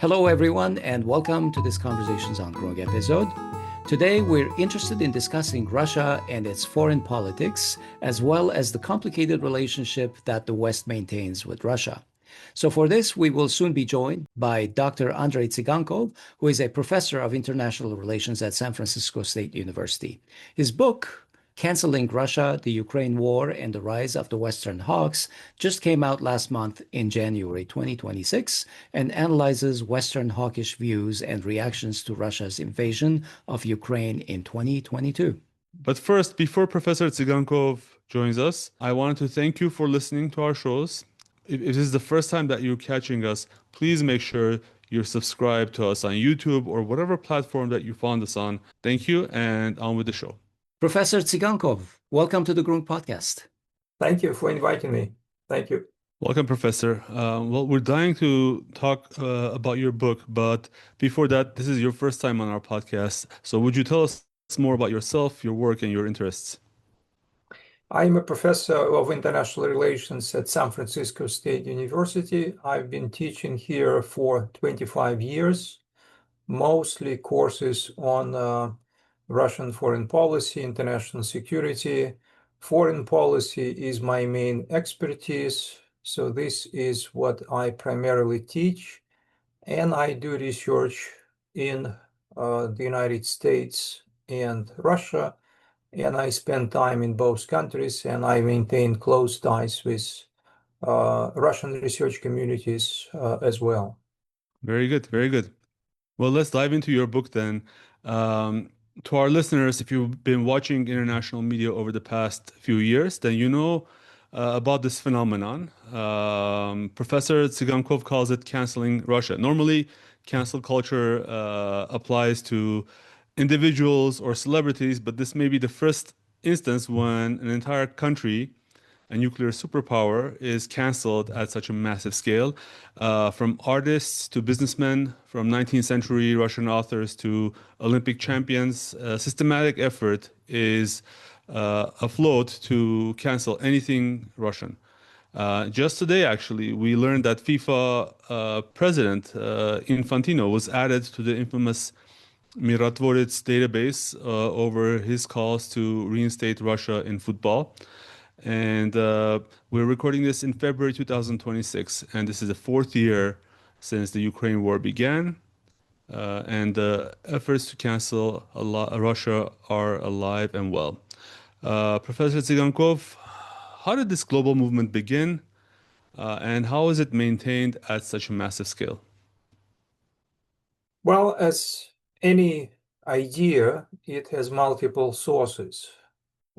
Hello, everyone, and welcome to this Conversations on Groong episode. Today, we're interested in discussing Russia and its foreign politics, as well as the complicated relationship that the West maintains with Russia. So for this, we will soon be joined by Dr. Andrei Tsygankov, who is a professor of international relations at San Francisco State University. His book, Canceling Russia, the Ukraine War, and the Rise of the Western Hawks, just came out last month in January 2026 and analyzes Western hawkish views and reactions to Russia's invasion of Ukraine in 2022. But first, before Professor Tsygankov joins us, I wanted to thank you for listening to our shows. If this is the first time that you're catching us, please make sure you're subscribed to us on YouTube or whatever platform that you found us on. Thank you, and on with the show. Professor Tsygankov, welcome to the Groong podcast. Thank you for inviting me. Thank you. Welcome, Professor. Well, we're dying to talk about your book, but before that, this is your first time on our podcast. So would you tell us more about yourself, your work, and your interests? I'm a professor of international relations at San Francisco State University. I've been teaching here for 25 years, mostly courses on Russian foreign policy, international security. Foreign policy is my main expertise, so this is what I primarily teach. And I do research in the United States and Russia, and I spend time in both countries, and I maintain close ties with Russian research communities as well. Very good, very good. Well, let's dive into your book then. To our listeners, if you've been watching international media over the past few years, then you know about this phenomenon. Professor Tsygankov calls it canceling Russia. Normally, cancel culture applies to individuals or celebrities, but this may be the first instance when an entire country, a nuclear superpower, is canceled at such a massive scale. From artists to businessmen, from 19th century Russian authors to Olympic champions, a systematic effort is afloat to cancel anything Russian. Just today, actually, we learned that FIFA president Infantino was added to the infamous Mirotvorets database over his calls to reinstate Russia in football. And we're recording this in February 2026, and this is the fourth year since the Ukraine war began, and the efforts to cancel Russia are alive and well. Professor Tsygankov, how did this global movement begin, and how is it maintained at such a massive scale? Well, as any idea, it has multiple sources.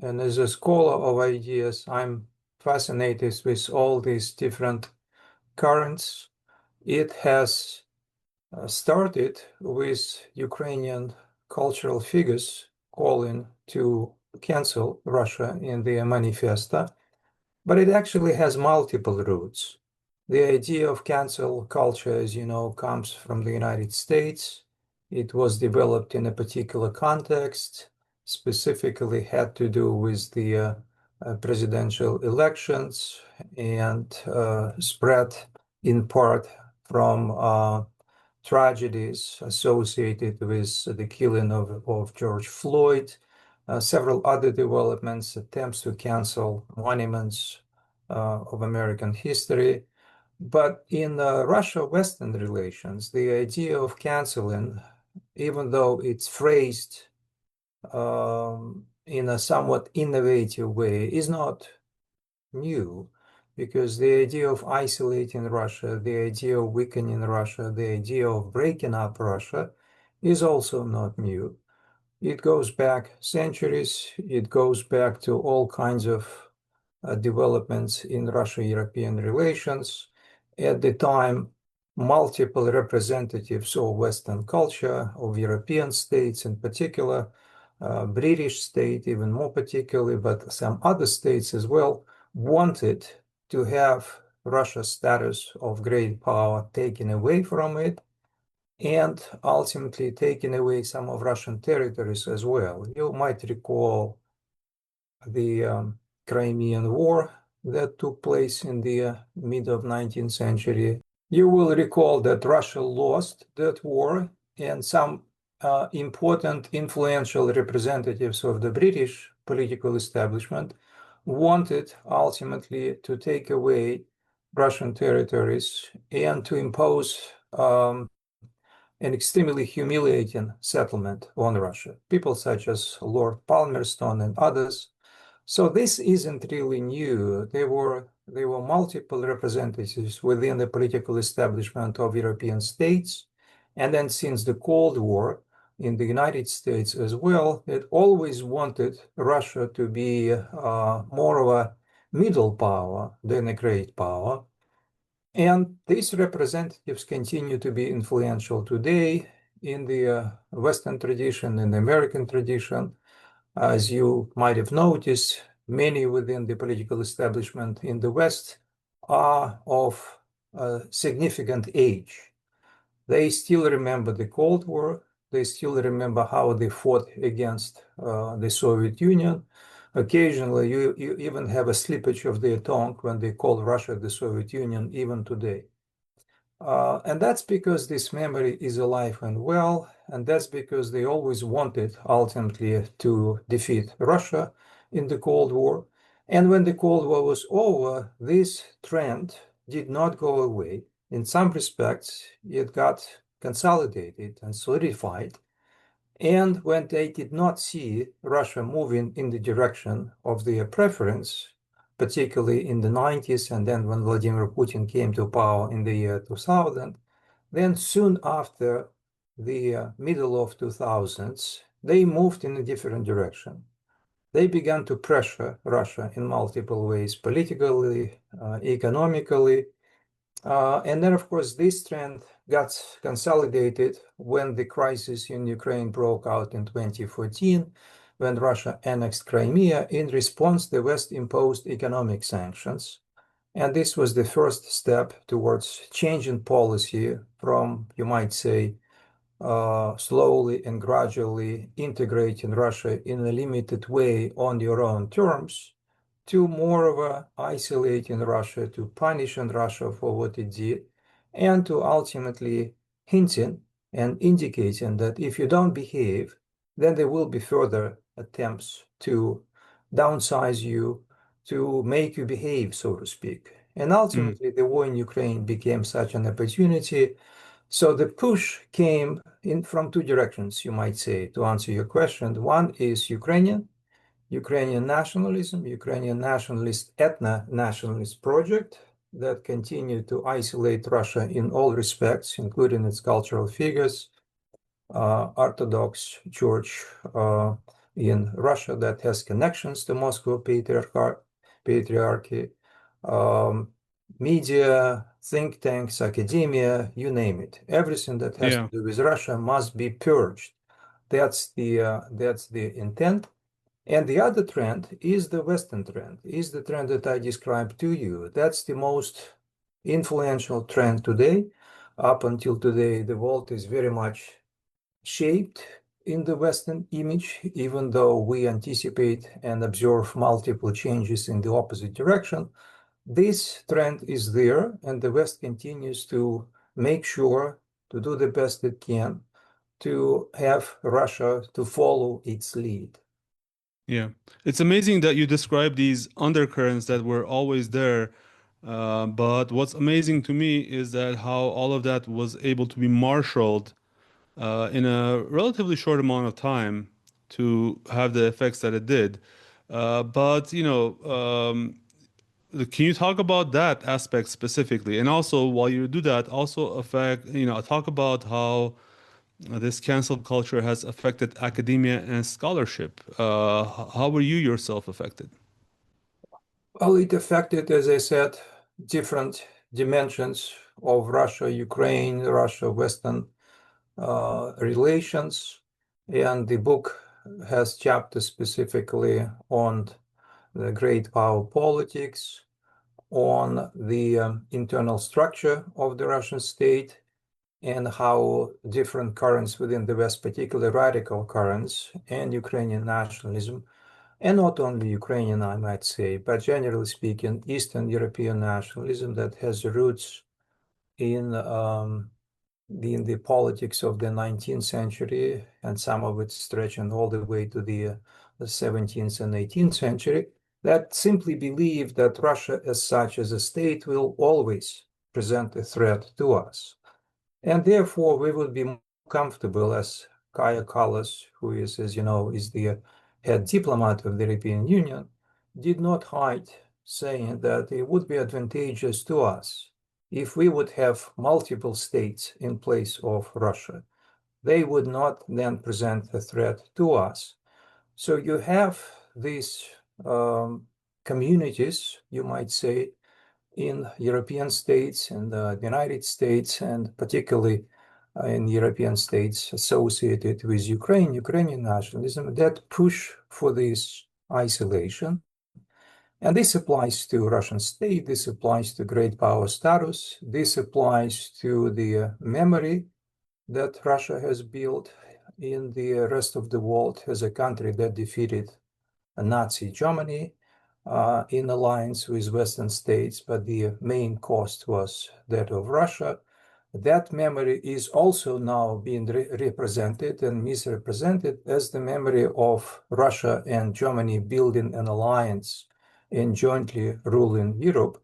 And as a scholar of ideas, I'm fascinated with all these different currents. It has started with Ukrainian cultural figures calling to cancel Russia in their manifesto, but it actually has multiple roots. The idea of cancel culture, as you know, comes from the United States. It was developed in a particular context, specifically had to do with the presidential elections and spread in part from tragedies associated with the killing of George Floyd, several other developments, attempts to cancel monuments of American history. But in Russia-Western relations, the idea of canceling, even though it's phrased in a somewhat innovative way, is not new, because the idea of isolating Russia, the idea of weakening Russia, the idea of breaking up Russia is also not new. It goes back centuries. It goes back to all kinds of developments in Russia-European relations. At the time, multiple representatives of Western culture, of European states in particular, British state even more particularly, but some other states as well, wanted to have Russia's status of great power taken away from it, and ultimately taking away some of Russian territories as well. You might recall the Crimean War that took place in the mid of 19th century. You will recall that Russia lost that war, and some important influential representatives of the British political establishment wanted ultimately to take away Russian territories and to impose an extremely humiliating settlement on Russia. People such as Lord Palmerston and others. So this isn't really new. There were multiple representatives within the political establishment of European states, and then since the Cold War in the United States as well, it always wanted Russia to be more of a middle power than a great power. And these representatives continue to be influential today in the Western tradition and the American tradition. As you might have noticed, many within the political establishment in the West are of significant age. They still remember the Cold War. They still remember how they fought against the Soviet Union. Occasionally, you even have a slippage of their tongue when they call Russia the Soviet Union, even today. And that's because this memory is alive and well, and that's because they always wanted ultimately to defeat Russia in the Cold War. And when the Cold War was over, this trend did not go away. In some respects, it got consolidated and solidified. And when they did not see Russia moving in the direction of their preference, particularly in the 90s, and then when Vladimir Putin came to power in the year 2000, then soon after the middle of 2000s, they moved in a different direction. They began to pressure Russia in multiple ways, politically, economically, and then, of course, this trend got consolidated when the crisis in Ukraine broke out in 2014, when Russia annexed Crimea. In response, the West imposed economic sanctions. And this was the first step towards changing policy from, you might say, slowly and gradually integrating Russia in a limited way on your own terms, to more of a isolating Russia, to punishing Russia for what it did, and to ultimately hinting and indicating that if you don't behave, then there will be further attempts to downsize you, to make you behave, so to speak. And ultimately, the war in Ukraine became such an opportunity. So the push came in from two directions, you might say, to answer your question. One is Ukrainian nationalism, Ukrainian nationalist, ethno-nationalist project that continued to isolate Russia in all respects, including its cultural figures, Orthodox Church in Russia that has connections to Moscow Patriarchy, media, think tanks, academia, you name it. Everything that has to do with Russia must be purged. That's the intent. And the other trend is the Western trend, is the trend that I described to you. That's the most influential trend today. Up until today, the world is very much shaped in the Western image, even though we anticipate and observe multiple changes in the opposite direction. This trend is there, and the West continues to make sure to do the best it can to have Russia to follow its lead. Yeah, it's amazing that you describe these undercurrents that were always there. But what's amazing to me is that how all of that was able to be marshaled in a relatively short amount of time to have the effects that it did. But, can you talk about that aspect specifically? And also, while you do that, also talk about how this cancel culture has affected academia and scholarship. How were you yourself affected? Well, it affected, as I said, different dimensions of Russia-Ukraine, Russia-Western relations. And the book has chapters specifically on the great power politics, on the internal structure of the Russian state, and how different currents within the West, particularly radical currents and Ukrainian nationalism, and not only Ukrainian, I might say, but generally speaking, Eastern European nationalism that has roots in the politics of the 19th century, and some of it stretching all the way to the 17th and 18th century, that simply believed that Russia as such as a state will always present a threat to us. And therefore, we would be more comfortable, as Kaja Kallas, who is, as you know, is the head diplomat of the European Union, did not hide, saying that it would be advantageous to us if we would have multiple states in place of Russia. They would not then present a threat to us. So you have these communities, you might say, in European states and the United States, and particularly in European states associated with Ukrainian nationalism, that push for this isolation. And this applies to Russian state, this applies to great power status, this applies to the memory that Russia has built in the rest of the world as a country that defeated Nazi Germany in alliance with Western states, but the main cost was that of Russia. That memory is also now being represented and misrepresented as the memory of Russia and Germany building an alliance and jointly ruling Europe,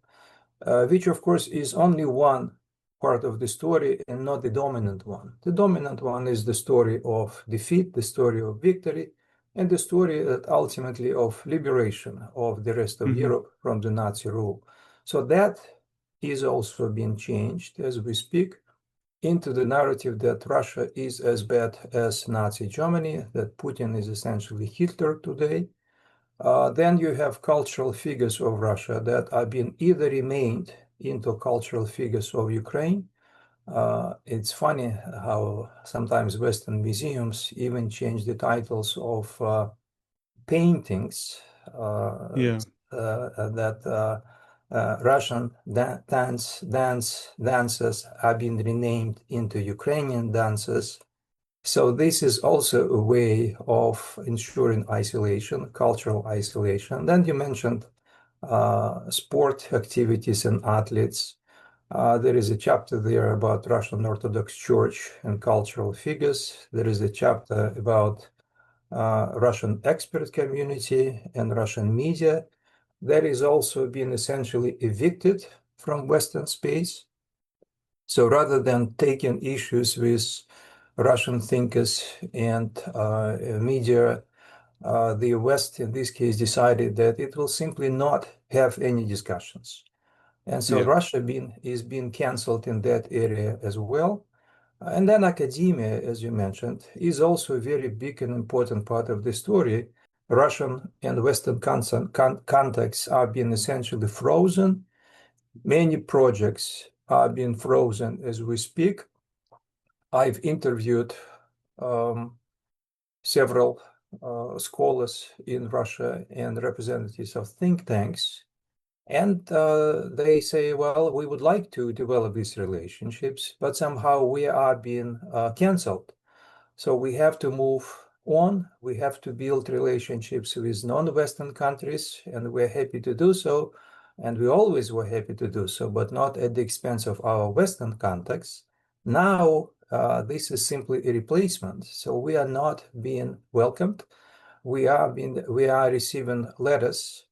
which of course is only one part of the story and not the dominant one. The dominant one is the story of defeat, the story of victory, and the story that ultimately of liberation of the rest of Europe from the Nazi rule. So that is also being changed as we speak into the narrative that Russia is as bad as Nazi Germany, that Putin is essentially Hitler today. Then you have cultural figures of Russia that are being either remained into cultural figures of Ukraine. It's funny how sometimes Western museums even change the titles of paintings that Russian dances are being renamed into Ukrainian dances. So this is also a way of ensuring isolation, cultural isolation. Then you mentioned sport activities and athletes. There is a chapter there about Russian Orthodox Church and cultural figures. There is a chapter about Russian expert community and Russian media. That is also being essentially evicted from Western space. So rather than taking issues with Russian thinkers and media, the West in this case decided that it will simply not have any discussions. And so Russia is being canceled in that area as well. And then academia, as you mentioned, is also a very big and important part of the story. Russian and Western contexts are being essentially frozen. Many projects are being frozen as we speak. I've interviewed several scholars in Russia and representatives of think tanks. And they say, well, we would like to develop these relationships, but somehow we are being canceled. So we have to move on. We have to build relationships with non-Western countries, and we're happy to do so. And we always were happy to do so, but not at the expense of our Western context. Now, this is simply a replacement. So we are not being welcomed. We are receiving letters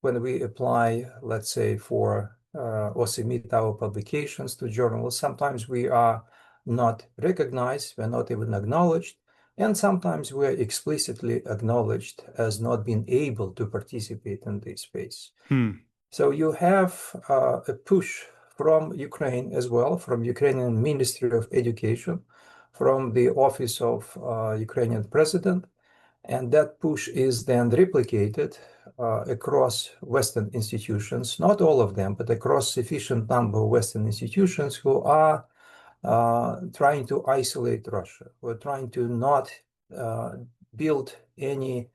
when we apply, let's say, for or submit our publications to journals. Sometimes we are not recognized, we're not even acknowledged, and sometimes we're explicitly acknowledged as not being able to participate in this space. So you have a push from Ukraine as well, from Ukrainian Ministry of Education, from the office of Ukrainian president, and that push is then replicated across Western institutions, not all of them, but across sufficient number of Western institutions who are trying to isolate Russia. We're trying to not build any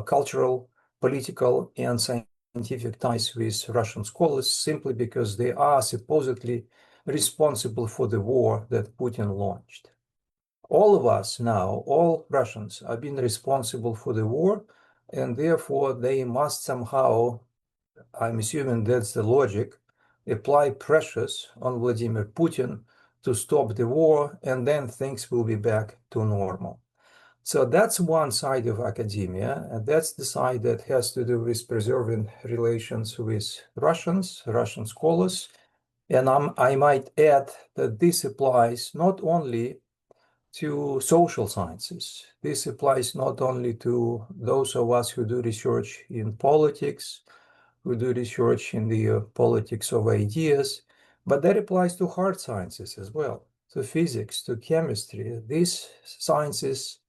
cultural, political, and scientific ties with Russian scholars simply because they are supposedly responsible for the war that Putin launched. All of us now, all Russians, are being responsible for the war, and therefore they must somehow, I'm assuming that's the logic, apply pressures on Vladimir Putin to stop the war, and then things will be back to normal. So that's one side of academia, and that's the side that has to do with preserving relations with Russian scholars. And I might add that this applies not only to social sciences. This applies not only to those of us who do research in politics, who do research in the politics of ideas, but that applies to hard sciences as well, to physics, to chemistry. These sciences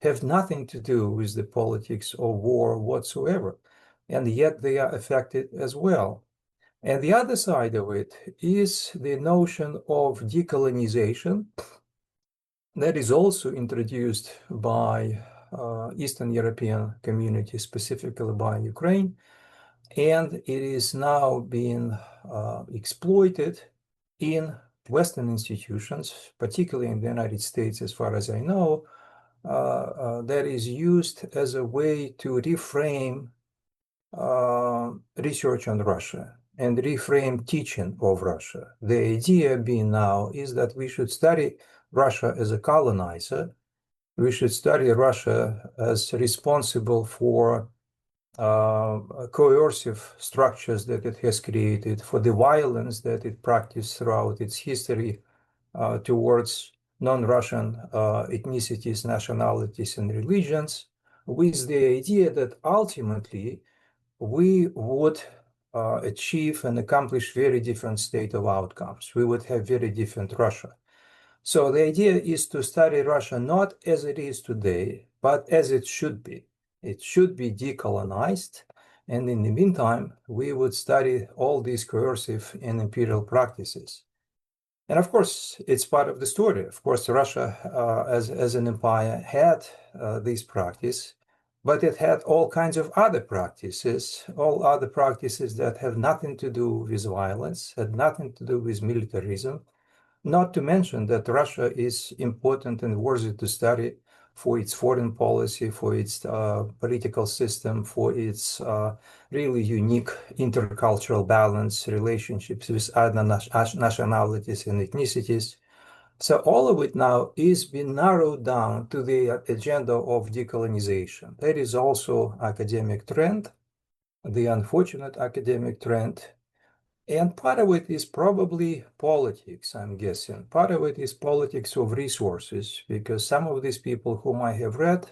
have nothing to do with the politics of war whatsoever, and yet they are affected as well. And the other side of it is the notion of decolonization that is also introduced by Eastern European community, specifically by Ukraine, and it is now being exploited in Western institutions, particularly in the United States, as far as I know, that is used as a way to reframe research on Russia and reframe teaching of Russia. The idea being now is that we should study Russia as a colonizer. We should study Russia as responsible for coercive structures that it has created, for the violence that it practiced throughout its history towards non-Russian ethnicities, nationalities, and religions, with the idea that ultimately we would achieve and accomplish very different state of outcomes. We would have very different Russia. So the idea is to study Russia not as it is today, but as it should be. It should be decolonized, and in the meantime, we would study all these coercive and imperial practices. And of course, it's part of the story. Of course, Russia, as an empire, had this practice, but it had all kinds of other practices, all other practices that have nothing to do with violence, had nothing to do with militarism, not to mention that Russia is important and worthy to study for its foreign policy, for its political system, for its really unique intercultural balance, relationships with other nationalities and ethnicities. So all of it now is being narrowed down to the agenda of decolonization. That is also academic trend, the unfortunate academic trend. And part of it is probably politics, I'm guessing. Part of it is politics of resources, because some of these people whom I have read,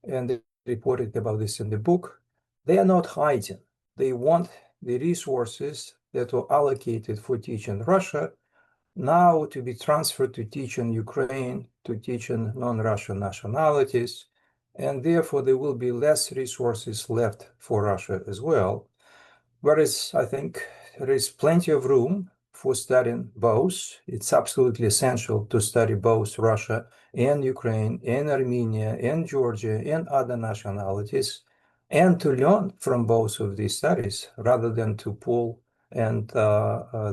and they reported about this in the book, they are not hiding. They want the resources that were allocated for teaching Russia now to be transferred to teaching Ukraine, to teaching non-Russian nationalities, and therefore there will be less resources left for Russia as well. Whereas I think there is plenty of room for studying both. It's absolutely essential to study both Russia and Ukraine and Armenia and Georgia and other nationalities, and to learn from both of these studies rather than to pull and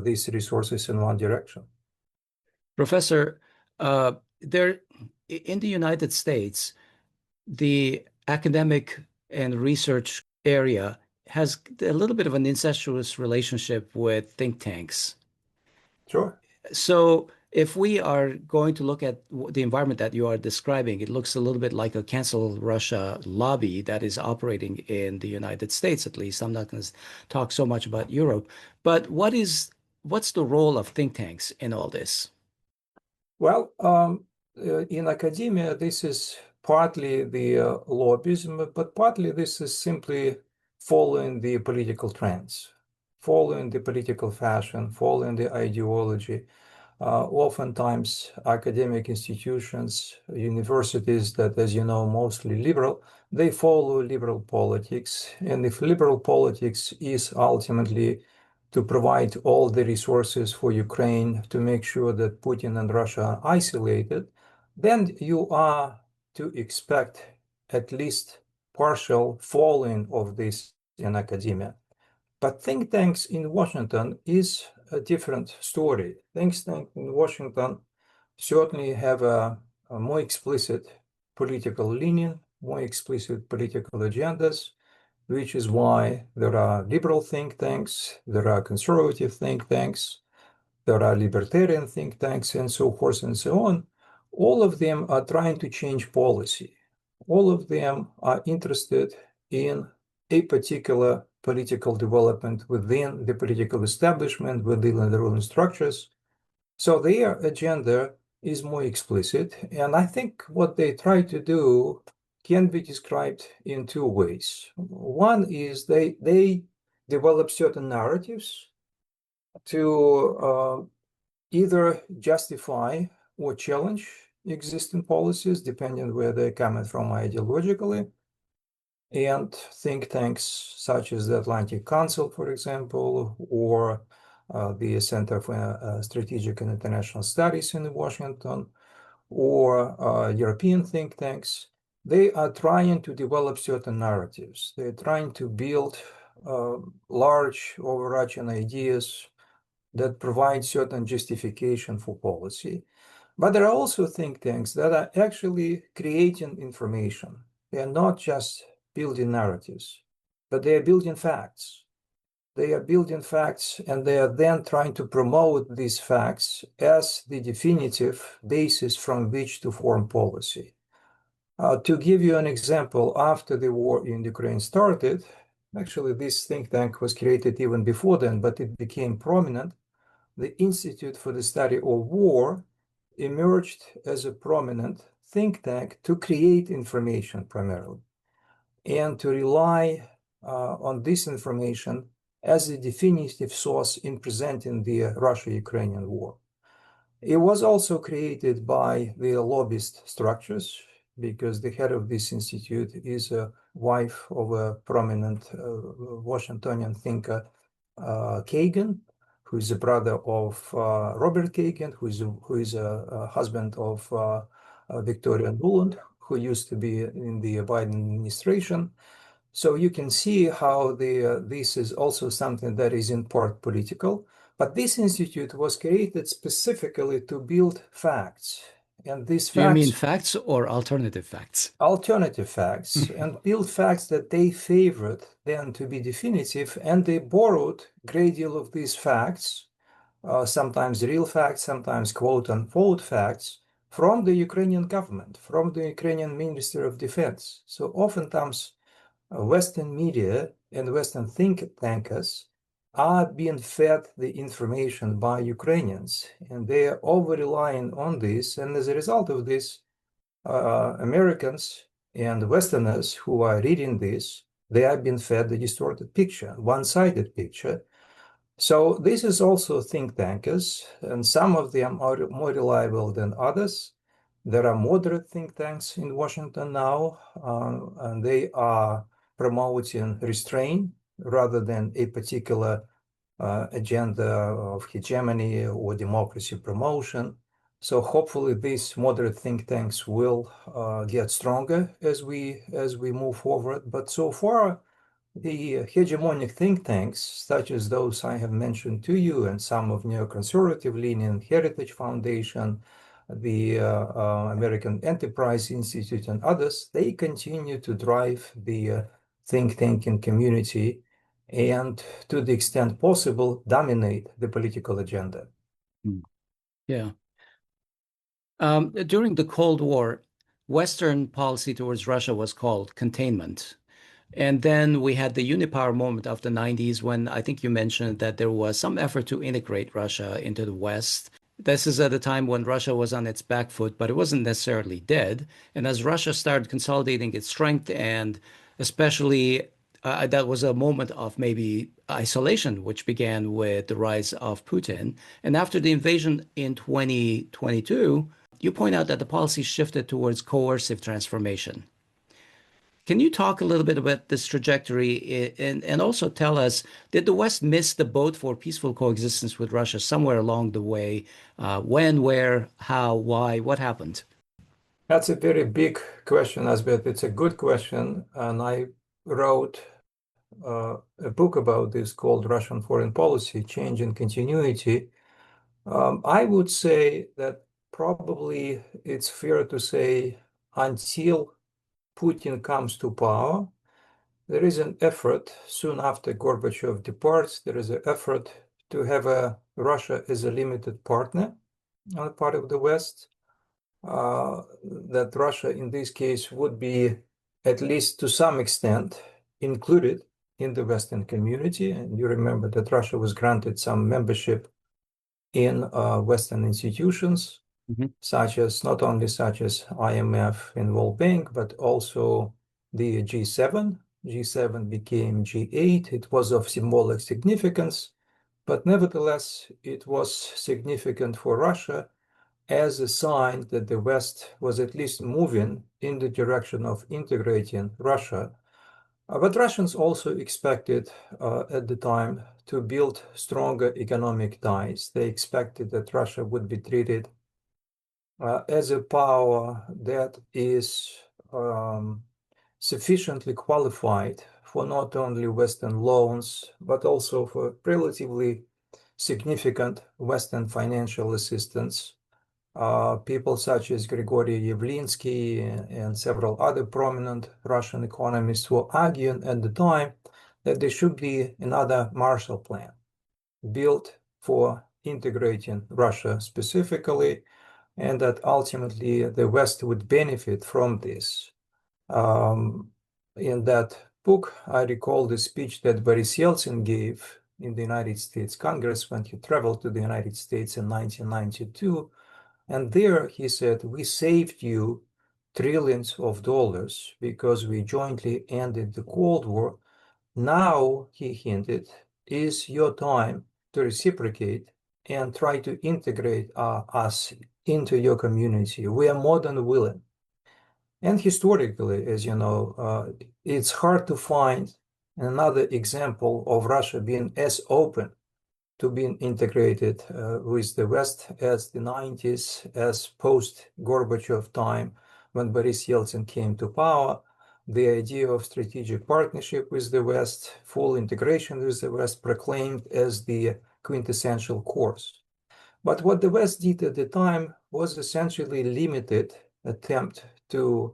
these resources in one direction. Professor, there in the United States, the academic and research area has a little bit of an incestuous relationship with think tanks. Sure. So if we are going to look at the environment that you are describing, it looks a little bit like a cancel Russia lobby that is operating in the United States, at least. I'm not going to talk so much about Europe, but what's the role of think tanks in all this? Well, in academia, this is partly the lobbyism, but partly this is simply following the political trends, following the political fashion, following the ideology. Oftentimes, academic institutions, universities that, as you know, mostly liberal, they follow liberal politics. And if liberal politics is ultimately to provide all the resources for Ukraine to make sure that Putin and Russia are isolated, then you are to expect at least partial following of this in academia. But think tanks in Washington is a different story. Think tanks in Washington certainly have a more explicit political leaning, more explicit political agendas, which is why there are liberal think tanks, there are conservative think tanks, there are libertarian think tanks, and so forth and so on. All of them are trying to change policy. All of them are interested in a particular political development within the political establishment, within the ruling structures. So their agenda is more explicit. And I think what they try to do can be described in two ways. One is they develop certain narratives to either justify or challenge existing policies, depending where they're coming from ideologically. And think tanks such as the Atlantic Council, for example, or the Center for Strategic and International Studies in Washington, or European think tanks, they are trying to develop certain narratives. They're trying to build large overarching ideas that provide certain justification for policy. But there are also think tanks that are actually creating information. They are not just building narratives, but they are building facts. They are building facts, and they are then trying to promote these facts as the definitive basis from which to form policy. To give you an example, after the war in Ukraine started, actually this think tank was created even before then, but it became prominent. The Institute for the Study of War emerged as a prominent think tank to create information primarily and to rely on this information as a definitive source in presenting the Russia-Ukrainian war. It was also created by the lobbyist structures because the head of this institute is a wife of a prominent Washingtonian thinker, Kagan, who is a brother of Robert Kagan, who is a husband of Victoria Nuland, who used to be in the Biden administration. So you can see how this is also something that is in part political. But this institute was created specifically to build facts. And these Do you mean facts, facts or alternative facts? alternative facts, and build facts that they favored then to be definitive. And they borrowed a great deal of these facts, sometimes real facts, sometimes quote unquote facts, from the Ukrainian government, from the Ukrainian Ministry of Defense. So oftentimes, Western media and Western think tankers are being fed the information by Ukrainians, and they are over-relying on this. And as a result of this, Americans and Westerners who are reading this, they are being fed the distorted picture, one-sided picture. So this is also think tankers, and some of them are more reliable than others. There are moderate think tanks in Washington now, and they are promoting restraint rather than a particular agenda of hegemony or democracy promotion. So hopefully these moderate think tanks will get stronger as we move forward. But so far, the hegemonic think tanks, such as those I have mentioned to you, and some of neoconservative leaning Heritage Foundation, the American Enterprise Institute, and others, they continue to drive the think tanking community and, to the extent possible, dominate the political agenda. Yeah. During the Cold War, Western policy towards Russia was called containment. And then we had the unipower moment of the 90s when I think you mentioned that there was some effort to integrate Russia into the West. This is at a time when Russia was on its back foot, but it wasn't necessarily dead. And as Russia started consolidating its strength, and especially that was a moment of maybe isolation, which began with the rise of Putin. And after the invasion in 2022, you point out that the policy shifted towards coercive transformation. Can you talk a little bit about this trajectory and also tell us, did the West miss the boat for peaceful coexistence with Russia somewhere along the way? When, where, how, why, what happened? That's a very big question, Asbeth. It's a good question. And I wrote a book about this called Russian Foreign Policy, Change and Continuity. I would say that probably it's fair to say until Putin comes to power, there is an effort soon after Gorbachev departs. There is an effort to have Russia as a limited partner on the part of the West. That Russia, in this case, would be at least to some extent included in the Western community. And you remember that Russia was granted some membership in Western institutions, such as not only such as IMF and World Bank, but also the G7. G7 became G8. It was of symbolic significance, but nevertheless, it was significant for Russia as a sign that the West was at least moving in the direction of integrating Russia. But Russians also expected at the time to build stronger economic ties. They expected that Russia would be treated as a power that is sufficiently qualified for not only Western loans, but also for relatively significant Western financial assistance. People such as Grigory Yavlinsky and several other prominent Russian economists were arguing at the time that there should be another Marshall Plan built for integrating Russia specifically, and that ultimately the West would benefit from this. In that book, I recall the speech that Boris Yeltsin gave in the United States Congress when he traveled to the United States in 1992. And there he said, we saved you trillions of dollars because we jointly ended the Cold War. Now, he hinted, is your time to reciprocate and try to integrate us into your community. We are more than willing. And historically, as you know, it's hard to find another example of Russia being as open to being integrated with the West as the 90s, as post-Gorbachev time when Boris Yeltsin came to power. The idea of strategic partnership with the West, full integration with the West, proclaimed as the quintessential course. But what the West did at the time was essentially limited attempt to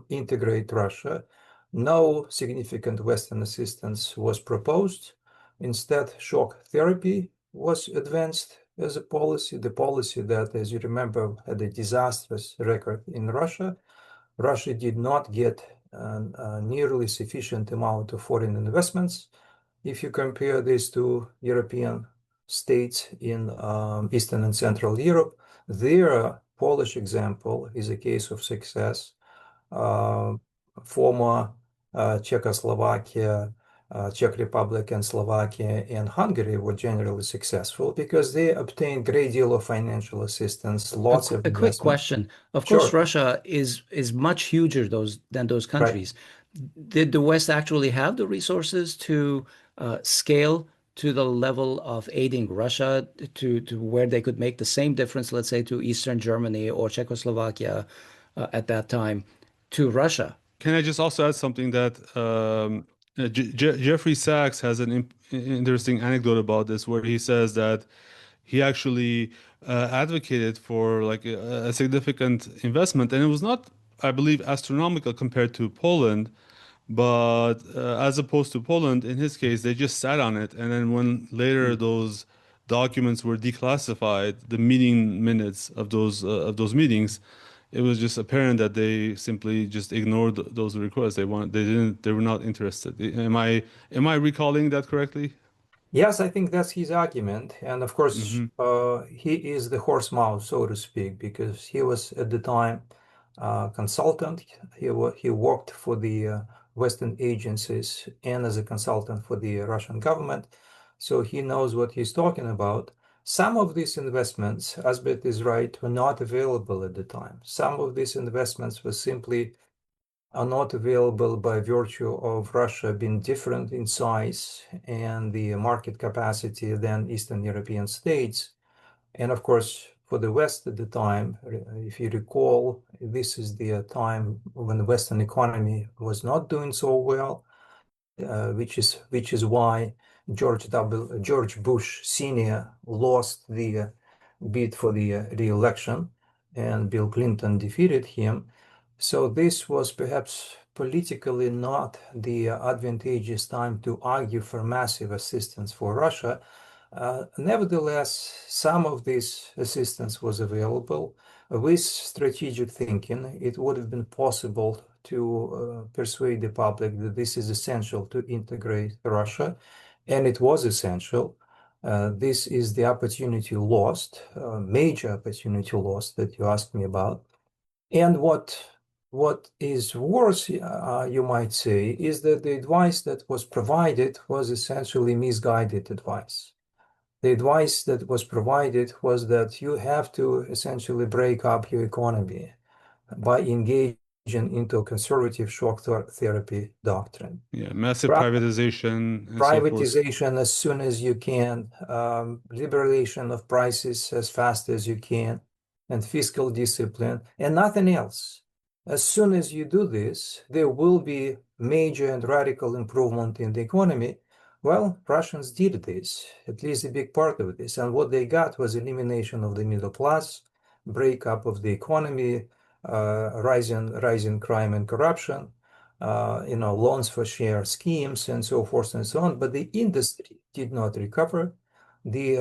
integrate Russia. No significant Western assistance was proposed. Instead, shock therapy was advanced as a policy, the policy that, as you remember, had a disastrous record in Russia. Russia did not get a nearly sufficient amount of foreign investments. If you compare this to European states in Eastern and Central Europe, their Polish example is a case of success. Former Czechoslovakia, Czech Republic and Slovakia and Hungary were generally successful because they obtained a great deal of financial assistance, lots of A quick investment. question. Of course, Sure. Russia is much huger than those countries. Did the West actually have the resources to scale to the level of aiding Russia to where they could make the same difference, let's say, to Eastern Germany or Czechoslovakia at that time to Russia? Can I just also add something that Jeffrey Sachs has an interesting anecdote about this, where he says that he actually advocated for like a significant investment, and it was not, I believe, astronomical compared to Poland, but as opposed to Poland, in his case, they just sat on it, and then when later those documents were declassified, the meeting minutes of those meetings, it was just apparent that they simply just ignored those requests. They were not interested. Am I recalling that correctly? Yes, I think that's his argument. And of course, Hmm. he is the horse mouth, so to speak, because he was at the time consultant. He worked for the Western agencies and as a consultant for the Russian government. So he knows what he's talking about. Some of these investments, Asbeth is right, were not available at the time. Some of these investments were simply are not available by virtue of Russia being different in size and the market capacity than Eastern European states. And of course, for the West at the time, if you recall, this is the time when the Western economy was not doing so well, which is why George Bush Sr. lost the bid for the re-election, and Bill Clinton defeated him. So this was perhaps politically not the advantageous time to argue for massive assistance for Russia. Nevertheless, some of this assistance was available. With strategic thinking, it would have been possible to persuade the public that this is essential to integrate Russia, and it was essential. This is the opportunity lost, major opportunity lost that you asked me about. And what is worse, you might say, is that the advice that was provided was essentially misguided advice. The advice that was provided was that you have to essentially break up your economy by engaging into a conservative shock therapy doctrine. Yeah, massive privatization and so forth. Privatization as soon as you can, liberalization of prices as fast as you can, and fiscal discipline, and nothing else. As soon as you do this, there will be major and radical improvement in the economy. Well, Russians did this, at least a big part of this, and what they got was elimination of the middle class, breakup of the economy, rising crime and corruption, loans for share schemes and so forth and so on. But the industry did not recover. The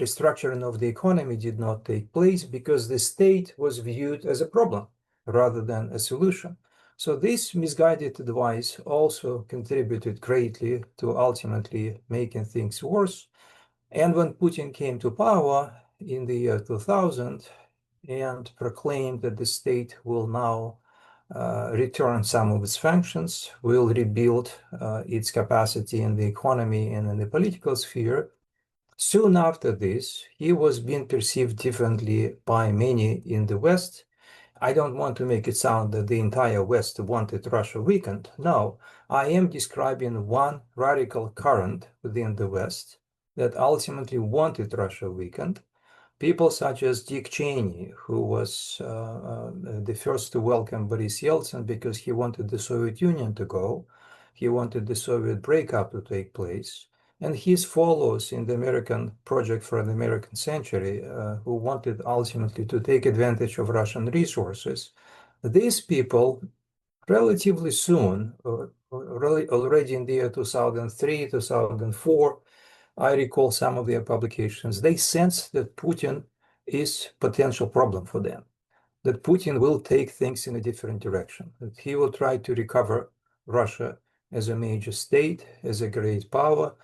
restructuring of the economy did not take place because the state was viewed as a problem rather than a solution. So this misguided advice also contributed greatly to ultimately making things worse. And when Putin came to power in the year 2000 and proclaimed that the state will now return some of its functions, will rebuild its capacity in the economy and in the political sphere. Soon after this, he was being perceived differently by many in the West. I don't want to make it sound that the entire West wanted Russia weakened. No, I am describing one radical current within the West that ultimately wanted Russia weakened. People such as Dick Cheney, who was the first to welcome Boris Yeltsin because he wanted the Soviet Union to go. He wanted the Soviet breakup to take place. And his followers in the American Project for an American Century, who wanted ultimately to take advantage of Russian resources. These people relatively soon, already in the year 2003, 2004, I recall some of their publications, they sense that Putin is a potential problem for them, that Putin will take things in a different direction, that he will try to recover Russia as a major state, as a great power,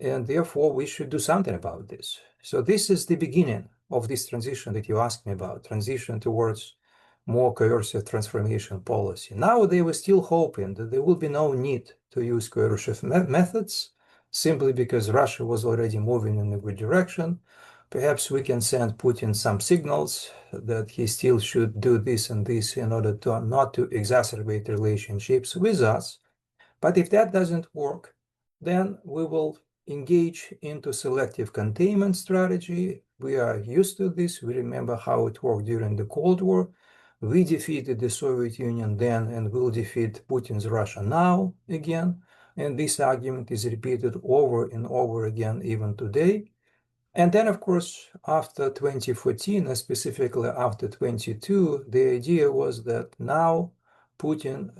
and therefore we should do something about this. So this is the beginning of this transition that you asked me about, transition towards more coercive transformation policy. Now they were still hoping that there will be no need to use coercive methods, simply because Russia was already moving in a good direction. Perhaps we can send Putin some signals that he still should do this and this in order to not to exacerbate relationships with us. But if that doesn't work, then we will engage into selective containment strategy. We are used to this. We remember how it worked during the Cold War. We defeated the Soviet Union then and will defeat Putin's Russia now again. And this argument is repeated over and over again, even today. And then, of course, after 2014, and specifically after 22, the idea was that now Putin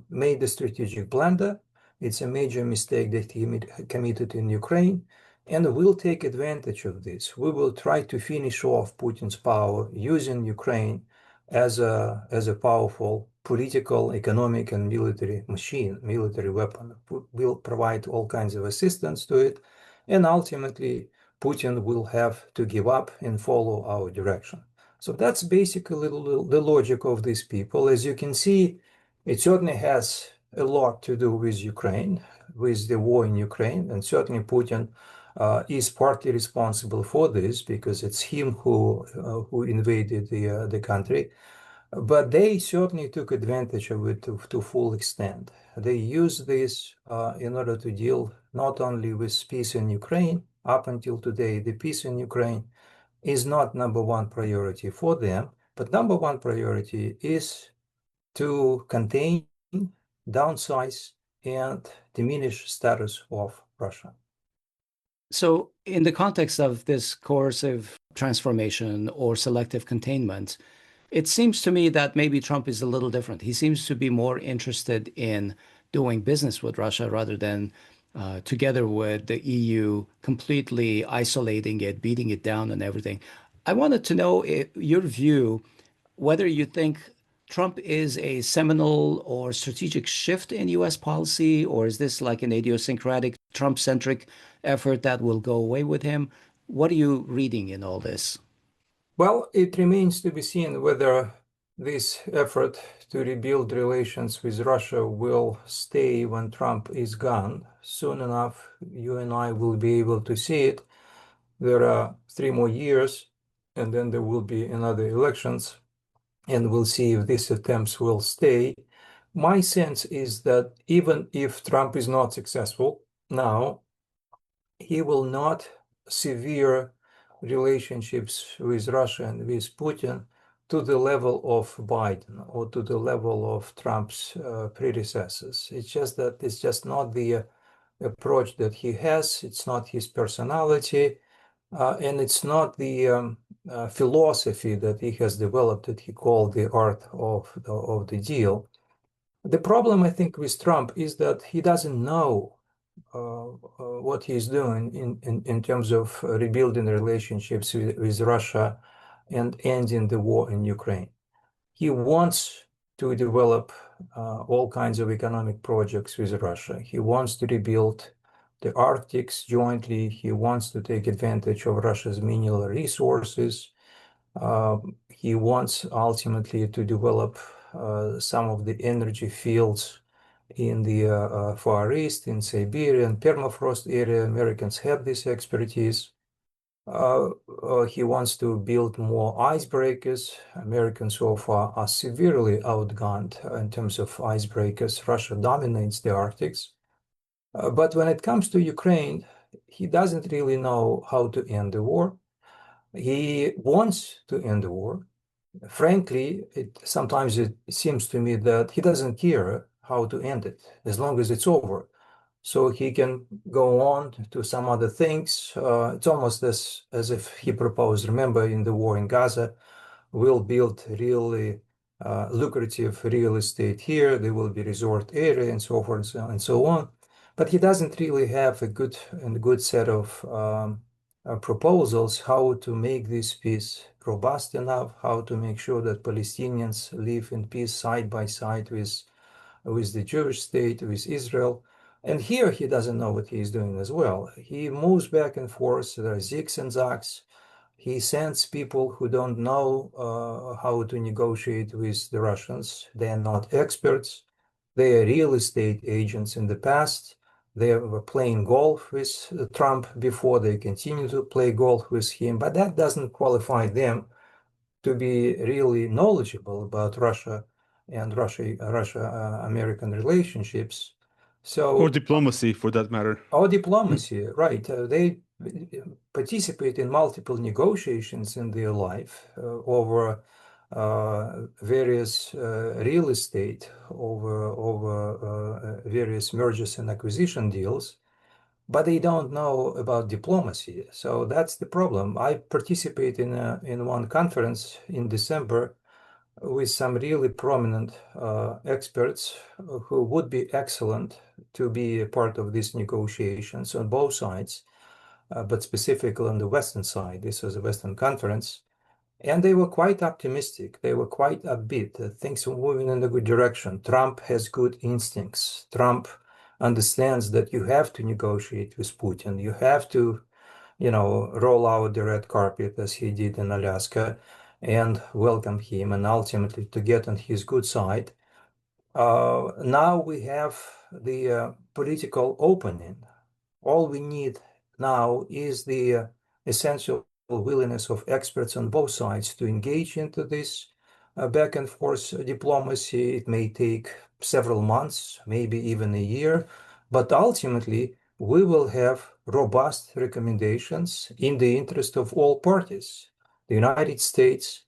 made the strategic blunder. It's a major mistake that he committed in Ukraine, and we'll take advantage of this. We will try to finish off Putin's power using Ukraine as a powerful political, economic, and military machine, military weapon. We'll provide all kinds of assistance to it, and ultimately Putin will have to give up and follow our direction. So that's basically the logic of these people. As you can see, it certainly has a lot to do with Ukraine, with the war in Ukraine, and certainly Putin is partly responsible for this because it's him who invaded the country. But they certainly took advantage of it to full extent. They used this in order to deal not only with peace in Ukraine. Up until today, the peace in Ukraine is not number one priority for them, but number one priority is to contain, downsize, and diminish status of Russia. So in the context of this coercive transformation or selective containment, It seems to me that maybe Trump is a little different. He seems to be more interested in doing business with Russia rather than together with the EU, completely isolating it, beating it down, and everything. I wanted to know your view, whether you think Trump is a seminal or strategic shift in US policy, or is this like an idiosyncratic Trump-centric effort that will go away with him? What are you reading in all this? Well, it remains to be seen whether this effort to rebuild relations with Russia will stay when Trump is gone. Soon enough, you and I will be able to see it. There are 3 more years, and then there will be another elections, and we'll see if these attempts will stay. My sense is that even if Trump is not successful now, he will not sever relationships with Russia and with Putin to the level of Biden or to the level of Trump's predecessors. It's just that it's just not the approach that he has. It's not his personality, and it's not the philosophy that he has developed that he called the art of the deal. The problem, I think, with Trump is that he doesn't know what he's doing in terms of rebuilding relationships with Russia and ending the war in Ukraine. He wants to develop all kinds of economic projects with Russia. He wants to rebuild the Arctics jointly. He wants to take advantage of Russia's mineral resources. He wants ultimately to develop some of the energy fields in the Far East, in Siberia, and permafrost area. Americans have this expertise. He wants to build more icebreakers. Americans so far are severely outgunned in terms of icebreakers. Russia dominates the Arctics. But when it comes to Ukraine, he doesn't really know how to end the war. He wants to end the war. Frankly, sometimes it seems to me that he doesn't care how to end it, as long as it's over. So he can go on to some other things. It's almost as if he proposed, remember, in the war in Gaza, we'll build really lucrative real estate here, there will be resort area and so forth and so on. But he doesn't really have a good set of proposals how to make this peace robust enough, how to make sure that Palestinians live in peace side by side with the Jewish state, with Israel. And here he doesn't know what he's doing as well. He moves back and forth. There are zigs and zags. He sends people who don't know how to negotiate with the Russians. They are not experts. They are real estate agents in the past. They were playing golf with Trump before. They continue to play golf with him, but that doesn't qualify them to be really knowledgeable about Russia and Russia-American relationships. Or So, diplomacy, for that matter. or diplomacy, right? They participate in multiple negotiations in their life over various real estate, over various mergers and acquisition deals, but they don't know about diplomacy. So that's the problem. I participate in one conference in December with some really prominent experts who would be excellent to be a part of these negotiations on both sides, but specifically on the Western side. This was a Western conference. And they were quite optimistic. They were quite upbeat that things were moving in a good direction. Trump has good instincts. Trump understands that you have to negotiate with Putin. You have to, roll out the red carpet as he did in Alaska and welcome him and ultimately to get on his good side. Now we have the political opening. All we need now is the essential willingness of experts on both sides to engage into this back and forth diplomacy. It may take several months, maybe even a year, but ultimately we will have robust recommendations in the interest of all parties. The United States,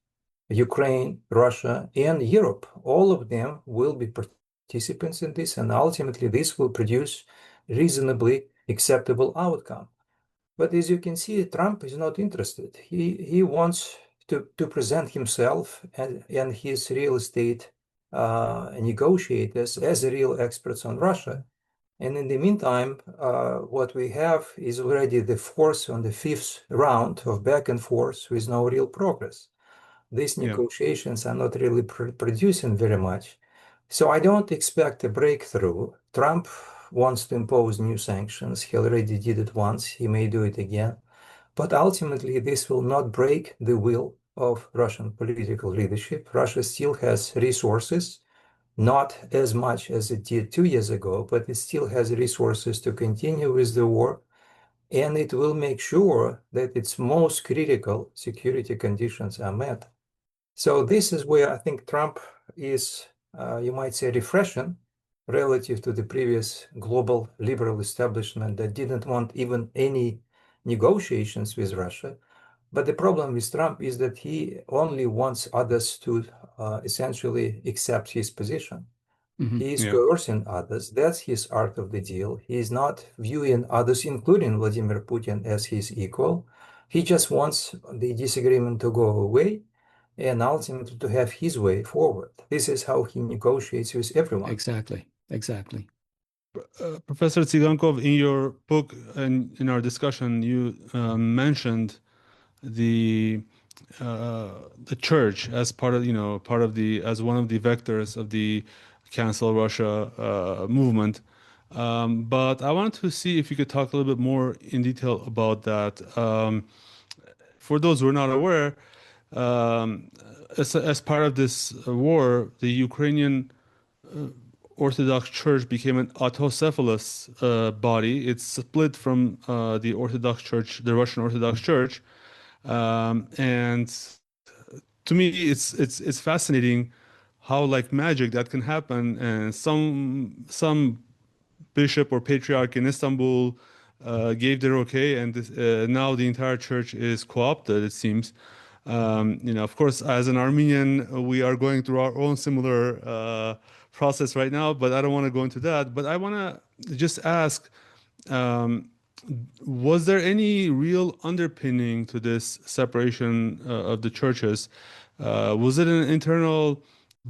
Ukraine, Russia, and Europe, all of them will be participants in this, and ultimately this will produce reasonably acceptable outcome. But as you can see, Trump is not interested. He wants to present himself and his real estate negotiators as real experts on Russia. And in the meantime, what we have is already the fourth and the fifth round of back and forth with no real progress. These negotiations are not really producing very much. So I don't expect a breakthrough. Trump wants to impose new sanctions. He already did it once. He may do it again. But ultimately, this will not break the will of Russian political leadership. Russia still has resources, not as much as it did 2 years ago, but it still has resources to continue with the war. And it will make sure that its most critical security conditions are met. So this is where I think Trump is, you might say, refreshing relative to the previous global liberal establishment that didn't want even any negotiations with Russia. But the problem with Trump is that he only wants others to essentially accept his position. He is coercing others. That's his art of the deal. He is not viewing others, including Vladimir Putin, as his equal. He just wants the disagreement to go away and ultimately to have his way forward. This is how he negotiates with everyone. Exactly. Professor Tsygankov, in your book and in our discussion, you mentioned the church as part of as one of the vectors of the cancel Russia movement. But I wanted to see if you could talk a little bit more in detail about that. For those who are not aware, as part of this war, the Ukrainian Orthodox Church became an autocephalous body. It's split from the Orthodox Church, the Russian Orthodox Church, and to me, it's fascinating how, like magic, that can happen. And some bishop or patriarch in Istanbul gave their okay, and now the entire church is co-opted, it seems. Of course, as an Armenian, we are going through our own similar process right now, but I don't want to go into that. But I want to just ask, was there any real underpinning to this separation of the churches? Was it an internal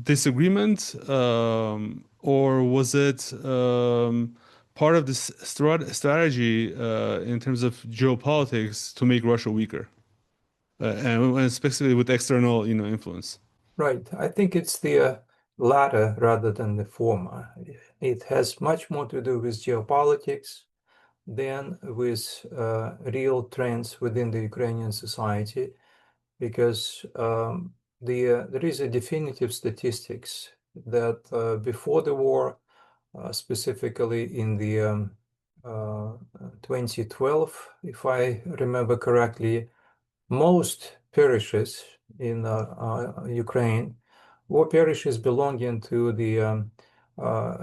disagreement, or was it part of this strategy in terms of geopolitics to make Russia weaker, and especially with external, influence? Right. I think it's the latter rather than the former. It has much more to do with geopolitics than with real trends within the Ukrainian society, because there is a definitive statistics that before the war, specifically in the 2012, if I remember correctly, most parishes in Ukraine were parishes belonging to the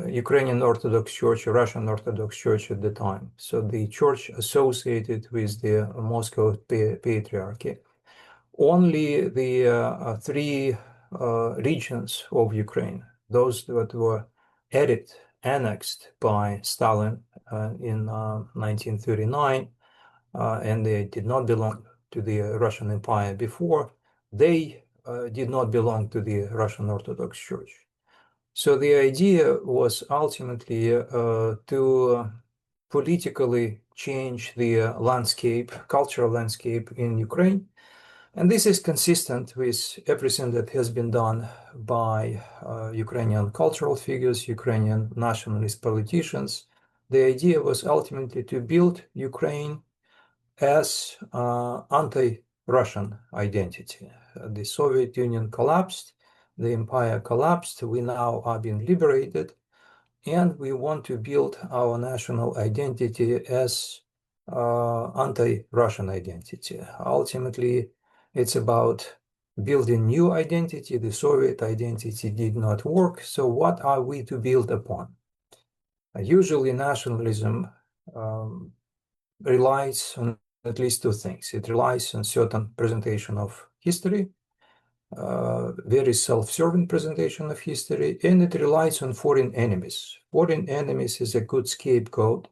Ukrainian Orthodox Church, Russian Orthodox Church at the time. So the church associated with the Moscow Patriarchy. Only the three regions of Ukraine, those that were annexed by Stalin in 1939, and they did not belong to the Russian Empire before, they did not belong to the Russian Orthodox Church. So the idea was ultimately to politically change the landscape, cultural landscape in Ukraine. And this is consistent with everything that has been done by Ukrainian cultural figures, Ukrainian nationalist politicians. The idea was ultimately to build Ukraine as anti-Russian identity. The Soviet Union collapsed, the empire collapsed, we now are being liberated, and we want to build our national identity as anti-Russian identity. Ultimately, it's about building new identity. The Soviet identity did not work, so what are we to build upon? Usually nationalism relies on at least two things. It relies on certain presentation of history, very self-serving presentation of history, and it relies on foreign enemies. Foreign enemies is a good scapegoat,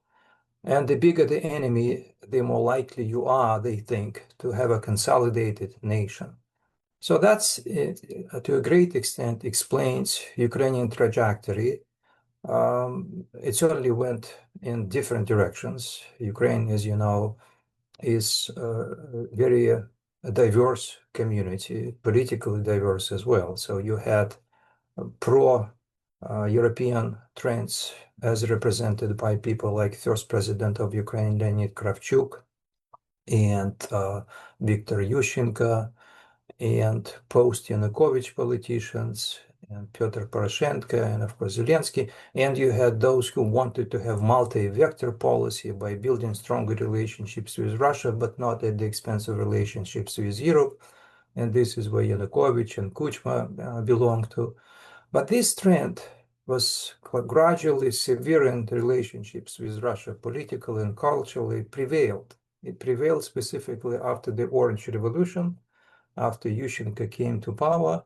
and the bigger the enemy, the more likely you are, they think, to have a consolidated nation. So that's, to a great extent, explains Ukrainian trajectory. It certainly went in different directions. Ukraine, as you know, is a very diverse community, politically diverse as well. So you had pro-European trends as represented by people like first president of Ukraine, Leonid Kravchuk, and Viktor Yushchenko, and post-Yanukovych politicians, and Pyotr Poroshenko, and of course Zelensky. And you had those who wanted to have multi-vector policy by building stronger relationships with Russia, but not at the expense of relationships with Europe. And this is where Yanukovych and Kuchma belong to. But this trend was gradually severing relationships with Russia politically and culturally prevailed. It prevailed specifically after the Orange Revolution, after Yushchenko came to power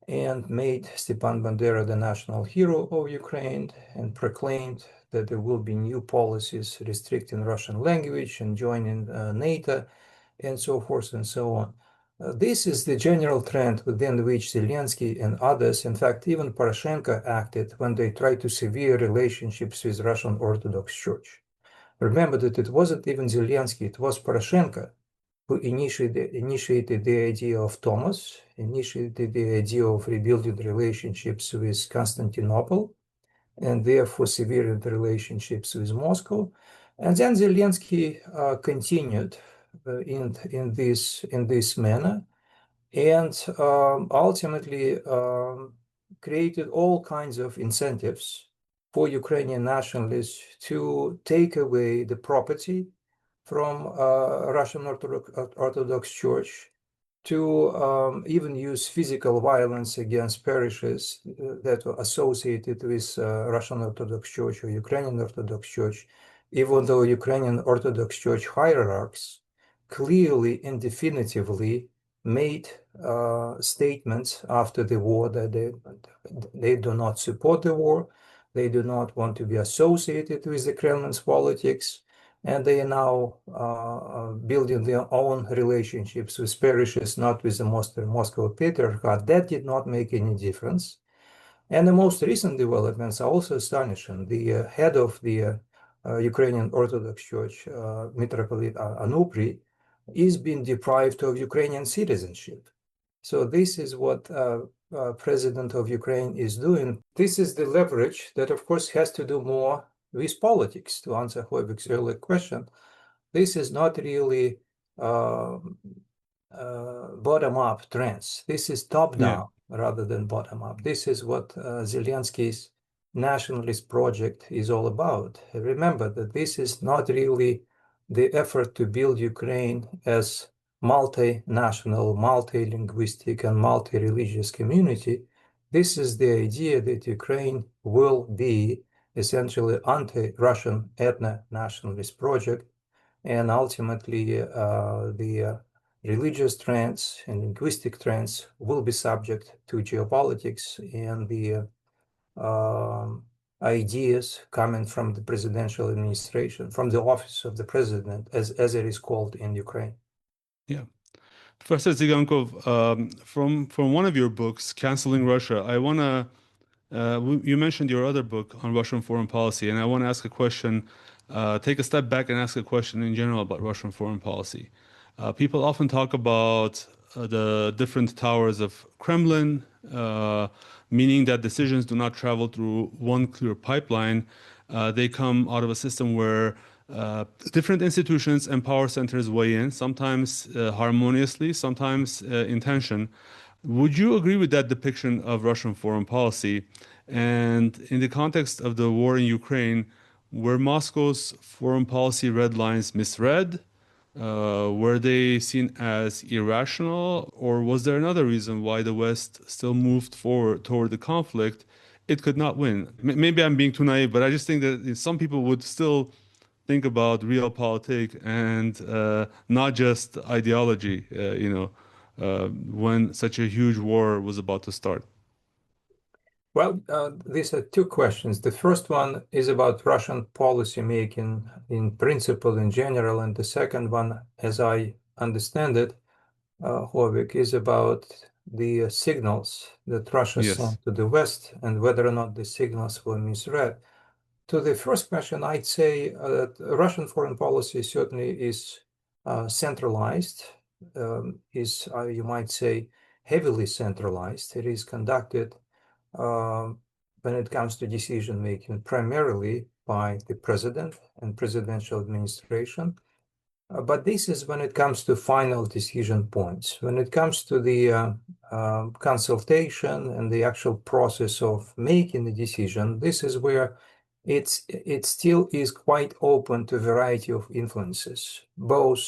and made Stepan Bandera the national hero of Ukraine and proclaimed that there will be new policies restricting Russian language and joining NATO and so forth and so on. This is the general trend within which Zelensky and others, in fact, even Poroshenko, acted when they tried to sever relationships with Russian Orthodox Church. Remember that it wasn't even Zelensky, it was Poroshenko who initiated the idea of Thomas, initiated the idea of rebuilding relationships with Constantinople, and therefore severing the relationships with Moscow. And then Zelensky continued in this manner, and ultimately created all kinds of incentives for Ukrainian nationalists to take away the property from Russian Orthodox Church, to even use physical violence against parishes that were associated with Russian Orthodox Church or Ukrainian Orthodox Church, even though Ukrainian Orthodox Church hierarchs clearly and definitively made statements after the war that they do not support the war, they do not want to be associated with the Kremlin's politics, and they are now building their own relationships with parishes, not with the Moscow Patriarchate. That did not make any difference. And the most recent developments are also astonishing. The head of the Ukrainian Orthodox Church, Metropolite Anupri, is being deprived of Ukrainian citizenship. So this is what President of Ukraine is doing. This is the leverage that, of course, has to do more with politics. To answer Hoivik's earlier question, this is not really bottom-up trends. This is top-down rather than bottom-up. This is what Zelensky's nationalist project is all about. Remember that this is not really the effort to build Ukraine as multinational, multilinguistic, and multi-religious community. This is the idea that Ukraine will be essentially anti-Russian ethno-nationalist project, and ultimately the religious trends and linguistic trends will be subject to geopolitics and the ideas coming from the presidential administration, from the office of the president, as it is called in Ukraine. Yeah. Professor Tsygankov, from one of your books, Canceling Russia, I want to, you mentioned your other book on Russian foreign policy, and I want to ask a question, take a step back and ask a question in general about Russian foreign policy. People often talk about the different towers of Kremlin, meaning that decisions do not travel through one clear pipeline. They come out of a system where different institutions and power centers weigh in, sometimes harmoniously, sometimes in tension. Would you agree with that depiction of Russian foreign policy? And in the context of the war in Ukraine, were Moscow's foreign policy red lines misread? Were they seen as irrational, or was there another reason why the West still moved forward toward the conflict? It could not win. Maybe I'm being too naive, but I just think that some people would still think about realpolitik and not just ideology, when such a huge war was about to start. Well, these are two questions. The first one is about Russian policy making in principle, in general, and the second one, as I understand it, Hovik, is about the signals that Russia Yes. sent to the West and whether or not the signals were misread. To the first question, I'd say that Russian foreign policy certainly is centralized, you might say, heavily centralized. It is conducted when it comes to decision making primarily by the president and presidential administration. But this is when it comes to final decision points. When it comes to the consultation and the actual process of making the decision, this is where it still is quite open to a variety of influences, both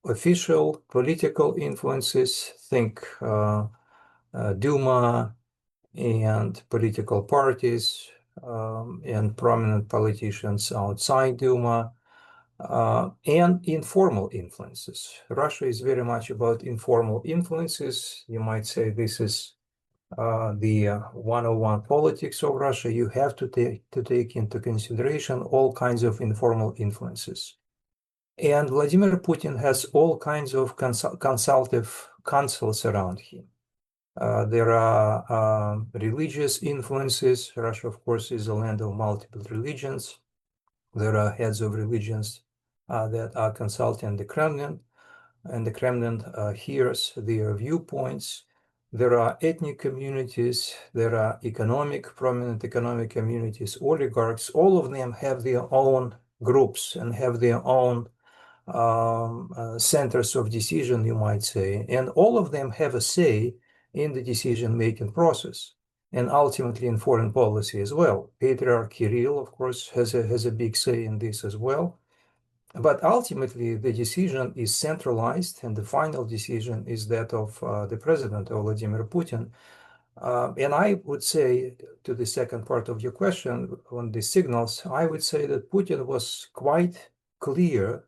official political influences, think Duma and political parties and prominent politicians outside Duma, and informal influences. Russia is very much about informal influences. You might say this is the 101 politics of Russia. You have to take into consideration all kinds of informal influences. And Vladimir Putin has all kinds of consultative councils around him. There are religious influences. Russia, of course, is a land of multiple religions. There are heads of religions that are consulting the Kremlin, and the Kremlin hears their viewpoints. There are ethnic communities, there are prominent economic communities, oligarchs. All of them have their own groups and have their own centers of decision, you might say, and all of them have a say in the decision-making process, and ultimately in foreign policy as well. Patriarch Kirill, of course, has a big say in this as well. But ultimately, the decision is centralized, and the final decision is that of the president, Vladimir Putin. And I would say, to the second part of your question on the signals, I would say that Putin was quite clear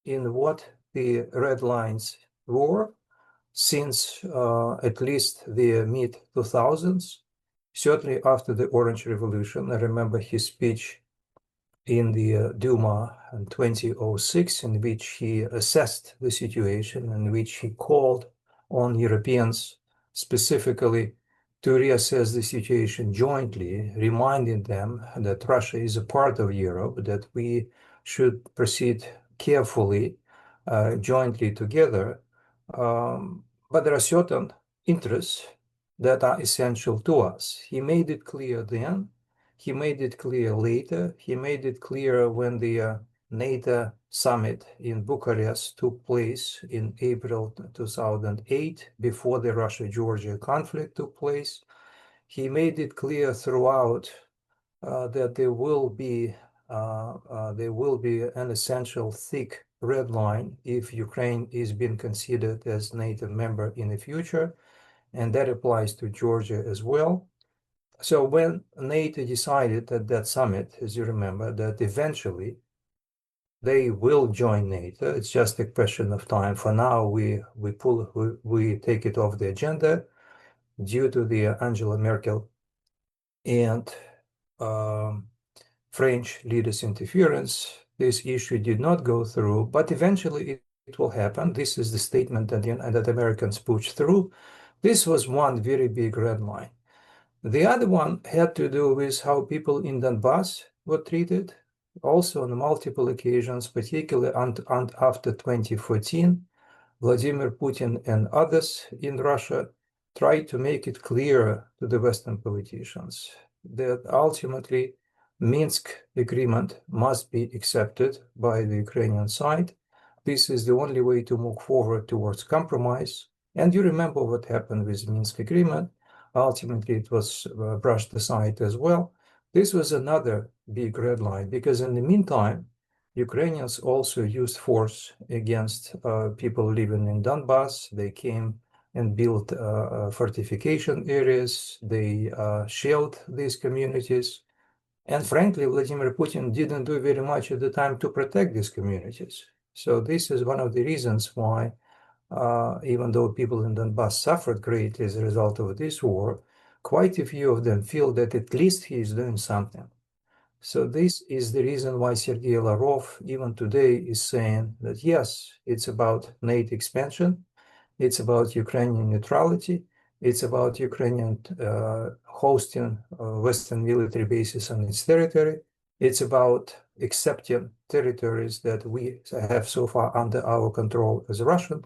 in what the red lines were since at least the mid-2000s, certainly after the Orange Revolution. I remember his speech in the Duma in 2006, in which he assessed the situation, in which he called on Europeans specifically to reassess the situation jointly, reminding them that Russia is a part of Europe, that we should proceed carefully, jointly together. But there are certain interests that are essential to us. He made it clear then. He made it clear later. He made it clear when the NATO summit in Bucharest took place in April 2008, before the Russia-Georgia conflict took place. He made it clear throughout that there will be an essential thick red line if Ukraine is being considered as NATO member in the future, and that applies to Georgia as well. So when NATO decided at that summit, as you remember, that eventually they will join NATO, it's just a question of time. For now, we take it off the agenda due to the Angela Merkel and French leaders' interference. This issue did not go through, but eventually it will happen. This is the statement that Americans pushed through. This was one very big red line. The other one had to do with how people in Donbass were treated, also on multiple occasions, particularly after 2014. Vladimir Putin and others in Russia tried to make it clear to the Western politicians that ultimately Minsk agreement must be accepted by the Ukrainian side. This is the only way to move forward towards compromise. And you remember what happened with Minsk agreement. Ultimately, it was brushed aside as well. This was another big red line, because in the meantime, Ukrainians also used force against people living in Donbass. They came and built fortification areas. They shelled these communities. And frankly, Vladimir Putin didn't do very much at the time to protect these communities. So this is one of the reasons why, even though people in Donbass suffered greatly as a result of this war, quite a few of them feel that at least he is doing something. So this is the reason why Sergei Lavrov, even today, is saying that yes, it's about NATO expansion, it's about Ukrainian neutrality, it's about Ukrainian hosting Western military bases on its territory, it's about accepting territories that we have so far under our control as Russian,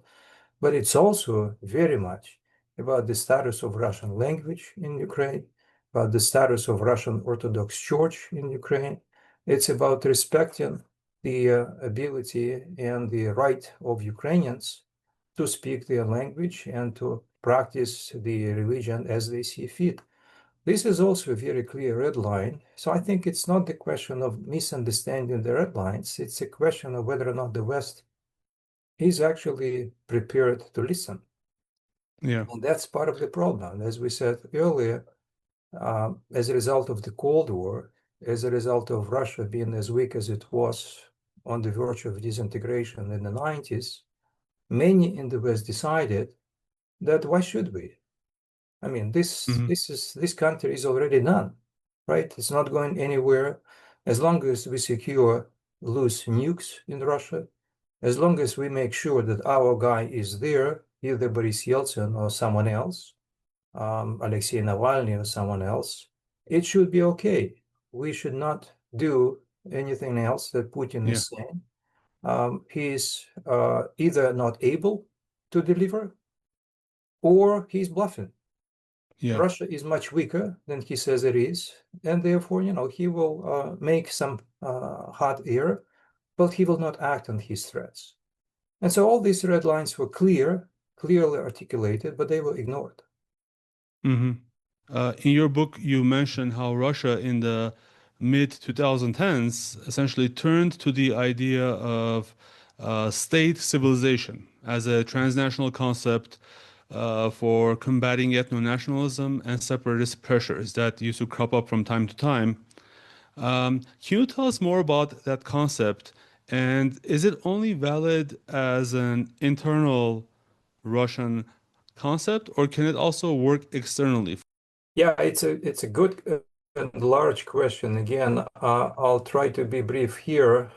but it's also very much about the status of Russian language in Ukraine, about the status of Russian Orthodox Church in Ukraine. It's about respecting the ability and the right of Ukrainians to speak their language and to practice the religion as they see fit. This is also a very clear red line. So I think it's not the question of misunderstanding the red lines. It's a question of whether or not the West is actually prepared to listen. Yeah. And that's part of the problem. As we said earlier, as a result of the Cold War, as a result of Russia being as weak as it was on the verge of disintegration in the 90s, many in the West decided that why should we? I mean, this country is already done, right? It's not going anywhere. As long as we secure loose nukes in Russia, as long as we make sure that our guy is there, either Boris Yeltsin or someone else, Alexei Navalny or someone else, it should be okay. We should not do anything else that Putin is saying. He's either not able to deliver or he's bluffing. Yeah. Russia is much weaker than he says it is, and therefore, he will make some hot air, but he will not act on his threats. And so all these red lines were clearly articulated, but they were ignored. In your book, you mentioned how Russia in the mid 2010s essentially turned to the idea of state civilization as a transnational concept for combating ethno-nationalism and separatist pressures that used to crop up from time to time. Can you tell us more about that concept? And is it only valid as an internal Russian concept, or can it also work externally? Yeah, it's a good and large question. Again, I'll try to be brief here.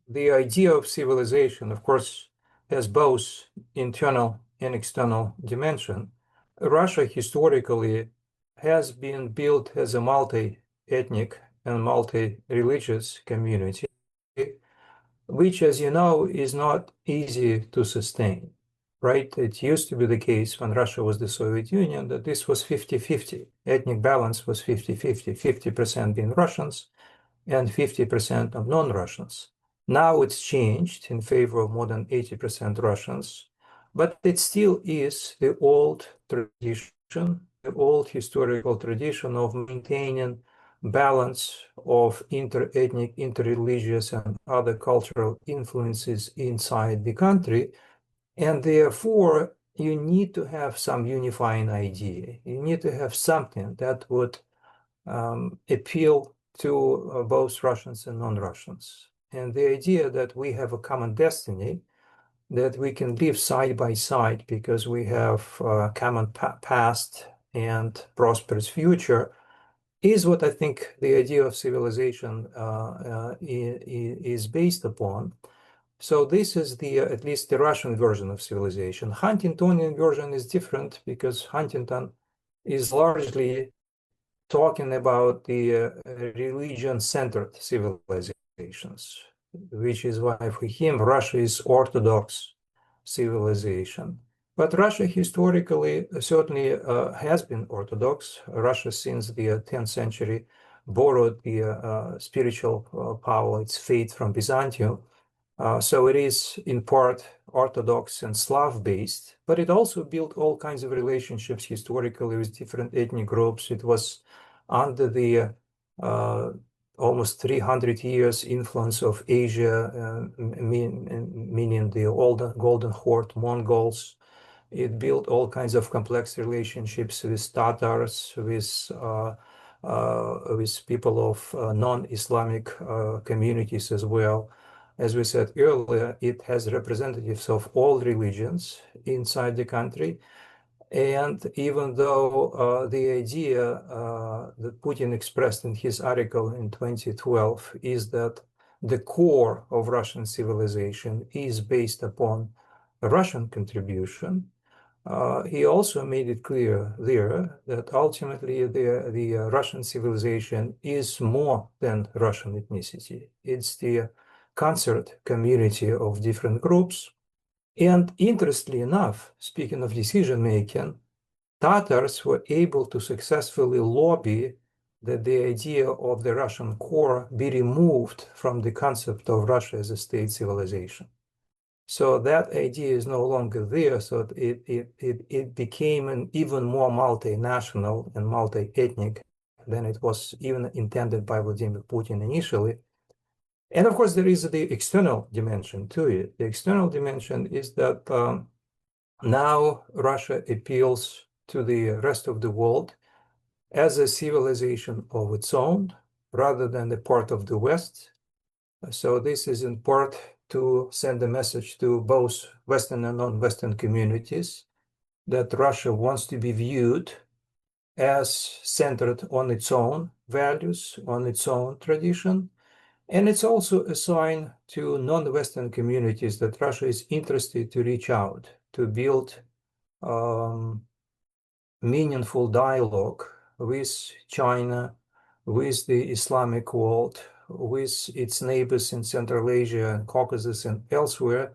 The idea of civilization, of course, has both internal and external dimension. Russia historically has been built as a multi-ethnic and multi-religious community, which, as you know, is not easy to sustain, right? It used to be the case when Russia was the Soviet Union that this was 50-50. Ethnic balance was 50-50, 50% being Russians and 50% of non-Russians. Now it's changed in favor of more than 80% Russians, but it still is the old tradition, the old historical tradition of maintaining balance of inter-ethnic, inter-religious, and other cultural influences inside the country. And therefore, you need to have some unifying idea. You need to have something that would appeal to both Russians and non-Russians. And the idea that we have a common destiny, that we can live side by side because we have a common past and prosperous future, is what I think the idea of civilization is based upon. So this is at least the Russian version of civilization. Huntingtonian version is different because Huntington is largely talking about the religion-centered civilizations, which is why for him Russia is Orthodox civilization. But Russia historically certainly has been Orthodox. Russia since the 10th century borrowed the spiritual power, its faith from Byzantium. So it is in part Orthodox and Slav-based, but it also built all kinds of relationships historically with different ethnic groups. It was under the almost 300 years influence of Asia, meaning the old Golden Horde Mongols. It built all kinds of complex relationships with Tatars, with people of non-Islamic communities as well. As we said earlier, it has representatives of all religions inside the country. And even though the idea that Putin expressed in his article in 2012 is that the core of Russian civilization is based upon a Russian contribution, he also made it clear there that ultimately the Russian civilization is more than Russian ethnicity. It's the concert community of different groups. And interestingly enough, speaking of decision making, Tatars were able to successfully lobby that the idea of the Russian core be removed from the concept of Russia as a state civilization. So that idea is no longer there. So it became an even more multinational and multi-ethnic than it was even intended by Vladimir Putin initially. And of course, there is the external dimension to it. The external dimension is that now Russia appeals to the rest of the world as a civilization of its own, rather than a part of the West. So this is in part to send a message to both Western and non-Western communities that Russia wants to be viewed as centered on its own values, on its own tradition. And it's also a sign to non-Western communities that Russia is interested to reach out, to build meaningful dialogue with China, with the Islamic world, with its neighbors in Central Asia and Caucasus and elsewhere.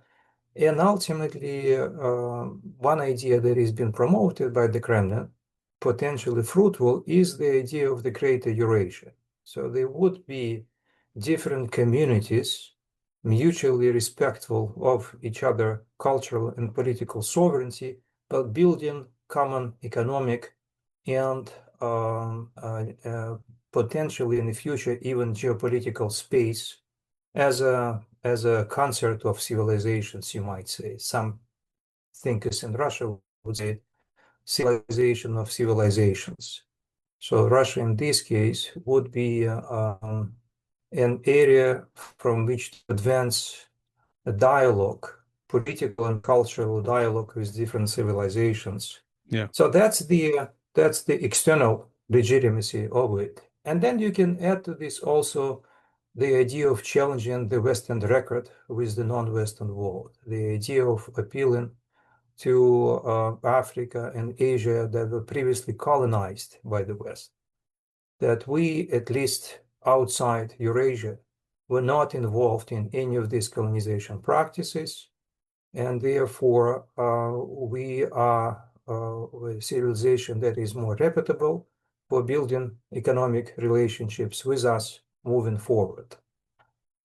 And ultimately, one idea that has been promoted by the Kremlin, potentially fruitful, is the idea of the Greater Eurasia. So there would be different communities mutually respectful of each other cultural and political sovereignty, but building common economic and potentially in the future even geopolitical space as a concert of civilizations, you might say. Some thinkers in Russia would say civilization of civilizations. So Russia in this case would be an area from which to advance a dialogue, political and cultural dialogue with different civilizations. Yeah. So that's the external legitimacy of it. And then you can add to this also the idea of challenging the Western record with the non-Western world, the idea of appealing to Africa and Asia that were previously colonized by the West, that we, at least outside Eurasia, were not involved in any of these colonization practices, and therefore we are a civilization that is more reputable for building economic relationships with us moving forward.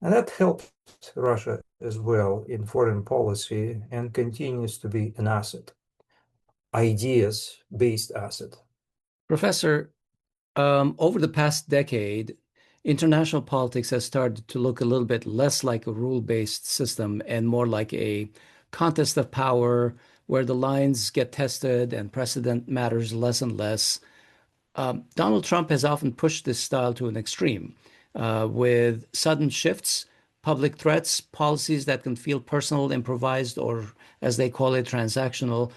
And that helped Russia as well in foreign policy and continues to be an asset, ideas-based asset. Professor, over the past decade, international politics has started to look a little bit less like a rule-based system and more like a contest of power where the lines get tested and precedent matters less and less. Donald Trump has often pushed this style to an extreme with sudden shifts, public threats, policies that can feel personal, improvised, or as they call it, transactional.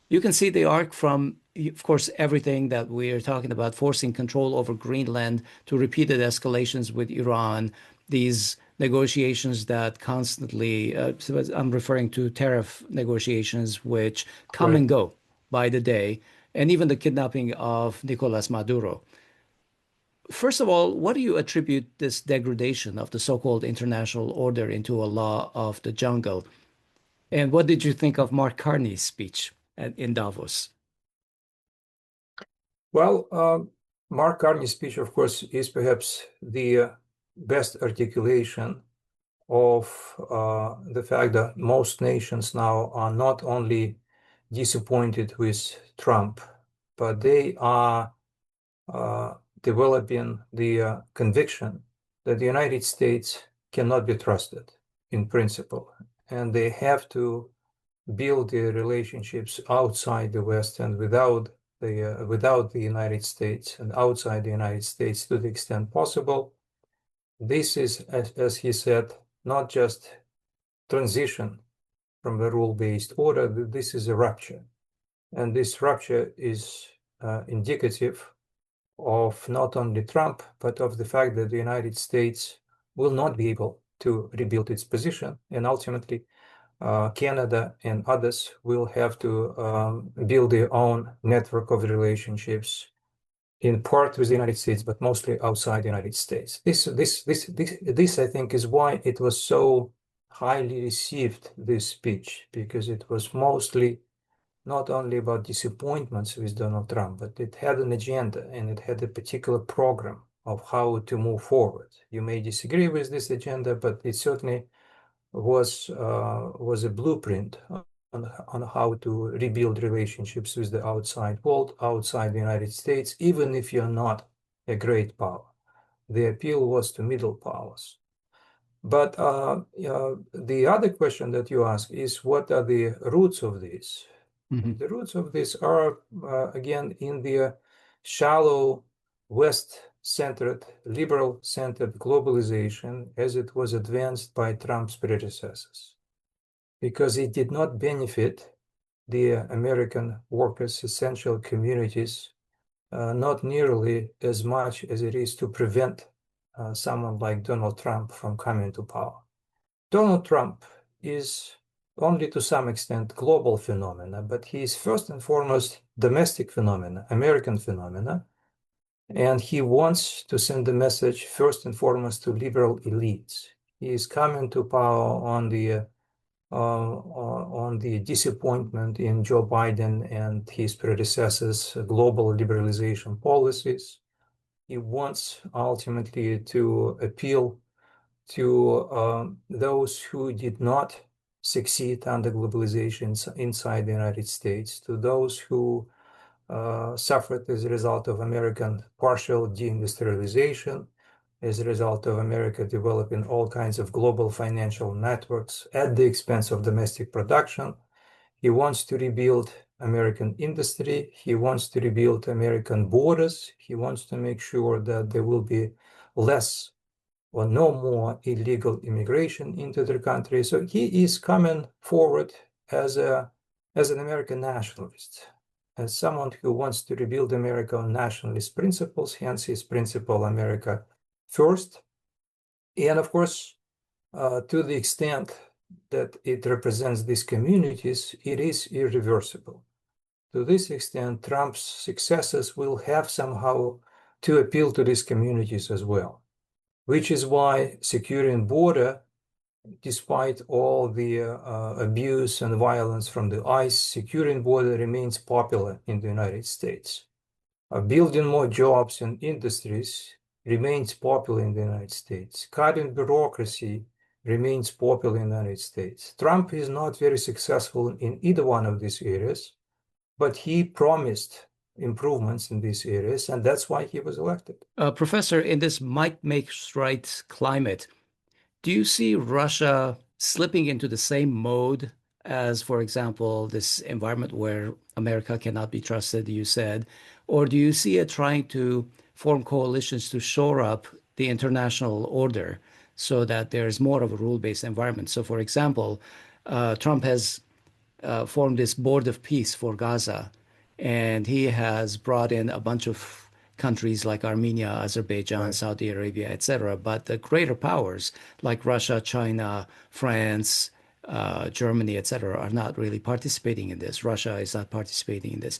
You can see the arc from, of course, everything that we are talking about, forcing control over Greenland to repeated escalations with Iran, these negotiations that constantly, I'm referring to tariff negotiations, which come and go by the day, and even the kidnapping of Nicolas Maduro. First of all, what do you attribute this degradation of the so-called international order into a law of the jungle? And what did you think of Mark Carney's speech in Davos? Well, Mark Carney's speech, of course, is perhaps the best articulation of the fact that most nations now are not only disappointed with Trump, but they are developing the conviction that the United States cannot be trusted in principle, and they have to build their relationships outside the West and without the United States and outside the United States to the extent possible. This is, as he said, not just transition from the rule-based order, this is a rupture. And this rupture is indicative of not only Trump, but of the fact that the United States will not be able to rebuild its position. And ultimately, Canada and others will have to build their own network of relationships, in part with the United States, but mostly outside the United States. This, I think, is why it was so highly received, this speech, because it was mostly not only about disappointments with Donald Trump, but it had an agenda and it had a particular program of how to move forward. You may disagree with this agenda, but it certainly was a blueprint on how to rebuild relationships with the outside world, outside the United States, even if you're not a great power. The appeal was to middle powers. But the other question that you ask is, what are the roots of this? Mhm. The roots of this are, again, in the shallow West-centered, liberal-centered globalization as it was advanced by Trump's predecessors, because it did not benefit the American workers, essential communities, not nearly as much as it is to prevent someone like Donald Trump from coming to power. Donald Trump is only to some extent global phenomena, but he is first and foremost domestic phenomena, American phenomena, and he wants to send a message first and foremost to liberal elites. He is coming to power on the disappointment in Joe Biden and his predecessors' global liberalization policies. He wants ultimately to appeal to those who did not succeed under globalization inside the United States, to those who suffered as a result of American partial deindustrialization, as a result of America developing all kinds of global financial networks at the expense of domestic production. He wants to rebuild American industry. He wants to rebuild American borders. He wants to make sure that there will be less or no more illegal immigration into the country. So he is coming forward as an American nationalist, as someone who wants to rebuild America on nationalist principles, hence his principle America first. And of course, to the extent that it represents these communities, it is irreversible. To this extent, Trump's successors will have somehow to appeal to these communities as well, which is why securing border, despite all the abuse and violence from the ICE, securing border remains popular in the United States. Building more jobs and industries remains popular in the United States. Cutting bureaucracy remains popular in the United States. Trump is not very successful in either one of these areas, but he promised improvements in these areas, and that's why he was elected. Professor, in this might makes right climate, do you see Russia slipping into the same mode as, for example, this environment where America cannot be trusted, you said, or do you see it trying to form coalitions to shore up the international order so that there's more of a rule-based environment? So, for example, Trump has formed this board of peace for Gaza, and he has brought in a bunch of countries like Armenia, Azerbaijan, Right. Saudi Arabia, etc. But the greater powers like Russia, China, France, Germany, etc., are not really participating in this. Russia is not participating in this.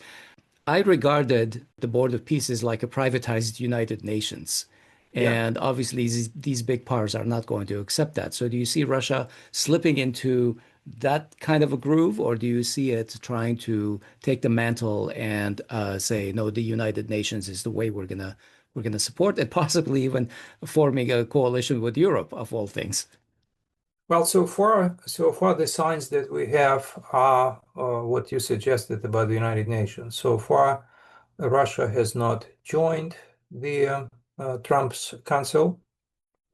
I regarded the Board of Peace as like a privatized United Nations. Yeah. And obviously, these big powers are not going to accept that. So, do you see Russia slipping into that kind of a groove, or do you see it trying to take the mantle and say, no, the United Nations is the way we're gonna support it, possibly even forming a coalition with Europe, of all things? Well, so far the signs that we have are what you suggested about the United Nations. So far, Russia has not joined the Trump's council,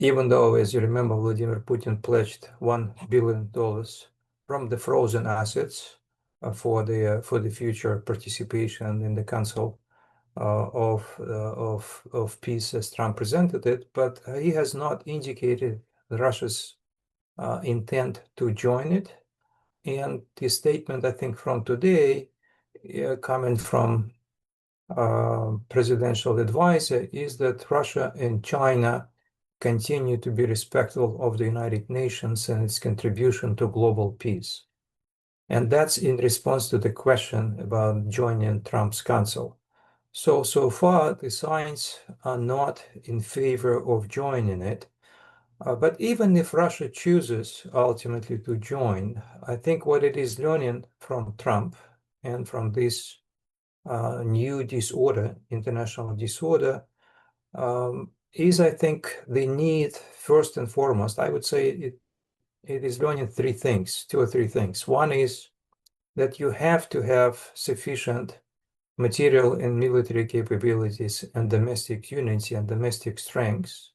even though, as you remember, Vladimir Putin pledged $1 billion from the frozen assets for the future participation in the Council of Peace, as Trump presented it. But he has not indicated Russia's intent to join it. And the statement, I think, from today coming from presidential advisor is that Russia and China continue to be respectful of the United Nations and its contribution to global peace. And that's in response to the question about joining Trump's council. So far, the signs are not in favor of joining it. But even if Russia chooses ultimately to join, I think what it is learning from Trump and from this new disorder, international disorder, is, I think, the need, first and foremost, I would say it is learning two or three things. One is that you have to have sufficient material and military capabilities and domestic unity and domestic strengths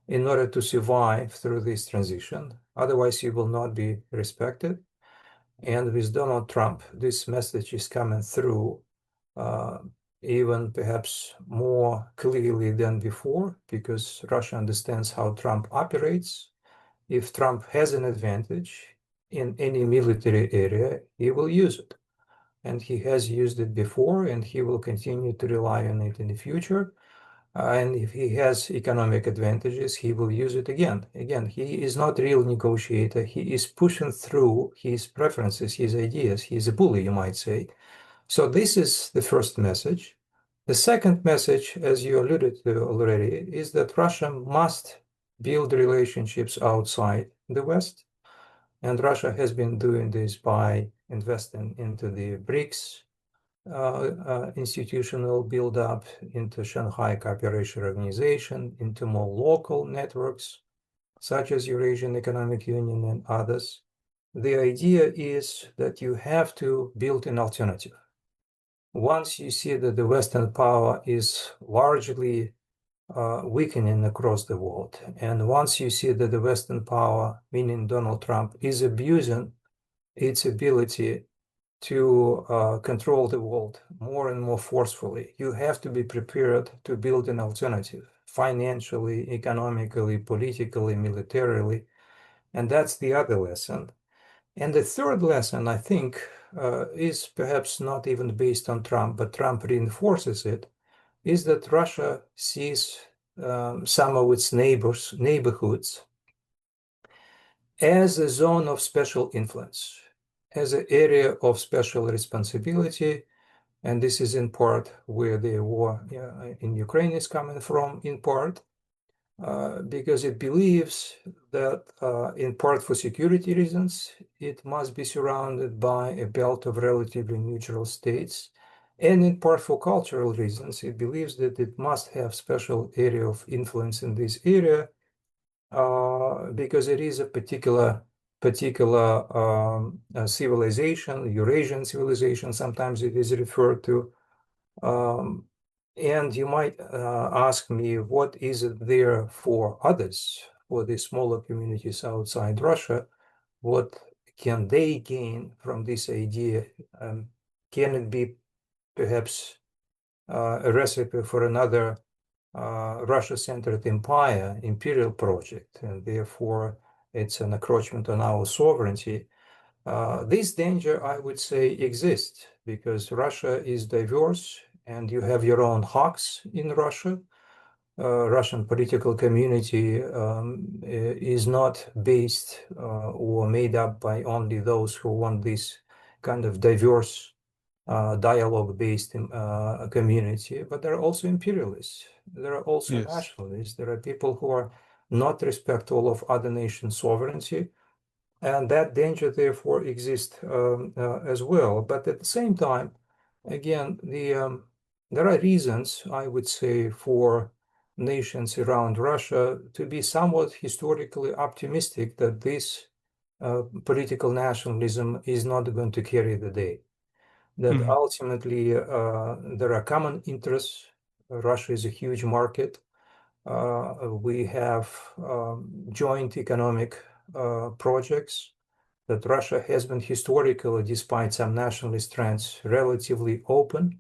in order to survive through this transition. Otherwise, you will not be respected. And with Donald Trump, this message is coming through even perhaps more clearly than before, because Russia understands how Trump operates. If Trump has an advantage in any military area, he will use it. And he has used it before, and he will continue to rely on it in the future. And if he has economic advantages, he will use it again. Again, he is not a real negotiator. He is pushing through his preferences, his ideas. He's a bully, you might say. So this is the first message. The second message, as you alluded to already, is that Russia must build relationships outside the West. And Russia has been doing this by investing into the BRICS institutional build-up, into Shanghai Cooperation Organization, into more local networks, such as Eurasian Economic Union and others. The idea is that you have to build an alternative. Once you see that the Western power is largely weakening across the world, and once you see that the Western power, meaning Donald Trump, is abusing its ability to control the world more and more forcefully, you have to be prepared to build an alternative, financially, economically, politically, militarily. And that's the other lesson. And the third lesson, I think, is perhaps not even based on Trump, but Trump reinforces it, is that Russia sees some of its neighborhoods as a zone of special influence, as an area of special responsibility. And this is in part where the war in Ukraine is coming from, in part, because it believes that, in part for security reasons, it must be surrounded by a belt of relatively neutral states. And in part for cultural reasons, it believes that it must have special area of influence in this area, because it is a particular civilization, Eurasian civilization, sometimes it is referred to. And you might ask me, what is it there for others, for the smaller communities outside Russia? What can they gain from this idea? Can it be perhaps a recipe for another Russia-centered imperial project, and therefore it's an encroachment on our sovereignty? This danger, I would say, exists because Russia is diverse and you have your own hawks in Russia. Russian political community is not based or made up by only those who want this kind of diverse dialogue-based community, but there are also imperialists. There are also nationalists. There are people who are not respectful of other nations' sovereignty, and that danger therefore exists as well. But at the same time, again, there are reasons, I would say, for nations around Russia to be somewhat historically optimistic that this political nationalism is not going to carry the day. That ultimately there are common interests. Russia is a huge market. We have joint economic projects, that Russia has been historically, despite some nationalist trends, relatively open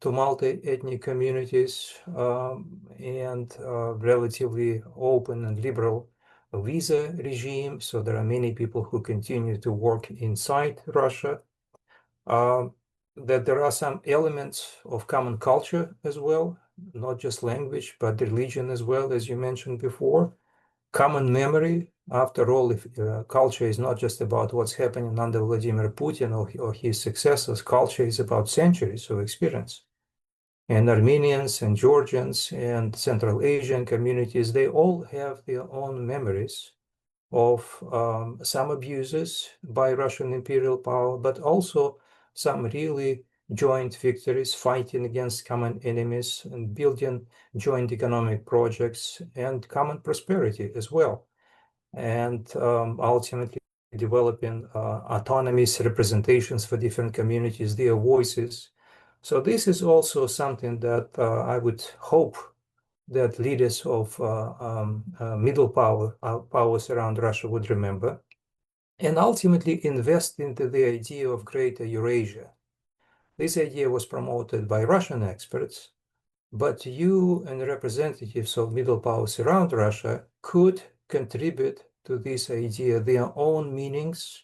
to multi-ethnic communities, and relatively open and liberal visa regime. So there are many people who continue to work inside Russia. that there are some elements of common culture as well, not just language, but religion as well, as you mentioned before. Common memory. After all, if culture is not just about what's happening under Vladimir Putin or his successors, culture is about centuries of experience. And Armenians and Georgians and Central Asian communities, they all have their own memories of some abuses by Russian imperial power, but also some really joint victories, fighting against common enemies and building joint economic projects and common prosperity as well. And ultimately developing autonomies, representations for different communities, their voices. So this is also something that I would hope that leaders of middle powers around Russia would remember, and ultimately invest into the idea of Greater Eurasia. This idea was promoted by Russian experts, but you and representatives of middle powers around Russia could contribute to this idea their own meanings,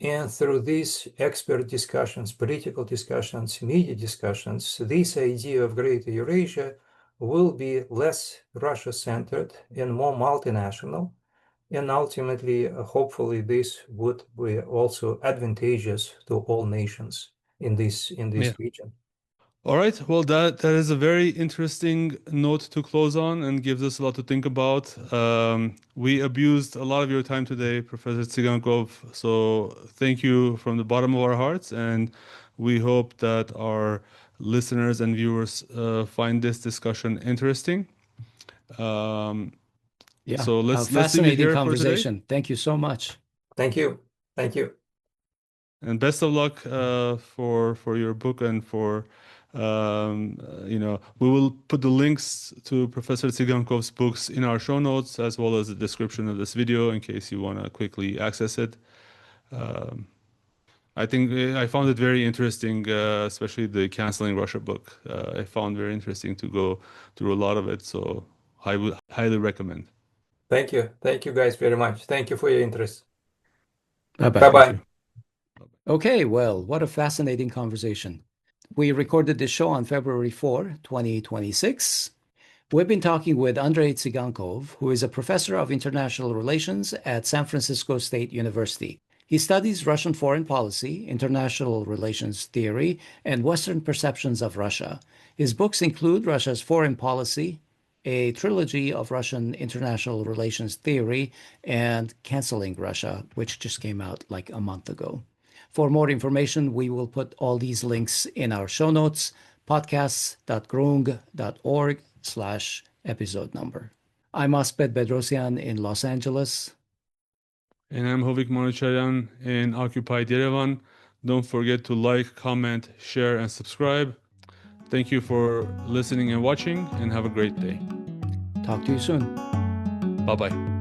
and through these expert discussions, political discussions, media discussions, this idea of Greater Eurasia will be less Russia-centered and more multinational. And ultimately, hopefully, this would be also advantageous to all nations in this Yeah. region. All right. Well, that is a very interesting note to close on and gives us a lot to think about. We abused a lot of your time today, Professor Tsygankov. So thank you from the bottom of our hearts, and we hope that our listeners and viewers find this discussion interesting. Yeah, So let's leave it fascinating here for today. conversation. Thank you so much. Thank you. Thank you. And best of luck for your book and for we will put the links to Professor Tsygankov's books in our show notes as well as the description of this video in case you want to quickly access it. I think I found it very interesting, especially the Canceling Russia book. I found very interesting to go through a lot of it, so I would highly recommend. Thank you. Thank you guys very much. Thank you for your interest. Bye-bye. Bye-bye. Okay, well, what a fascinating conversation. We recorded this show on February 4, 2026. We've been talking with Andrei Tsygankov, who is a professor of international relations at San Francisco State University. He studies Russian foreign policy, international relations theory, and Western perceptions of Russia. His books include Russia's Foreign Policy, a trilogy of Russian international relations theory, and Canceling Russia, which just came out like a month ago. For more information, we will put all these links in our show notes, podcasts.groong.org/episode number. I'm Asbed Bedrosian in Los Angeles. And I'm Hovik Monocharian in occupied Yerevan. Don't forget to like, comment, share, and subscribe. Thank you for listening and watching, and have a great day. Talk to you soon. Bye-bye.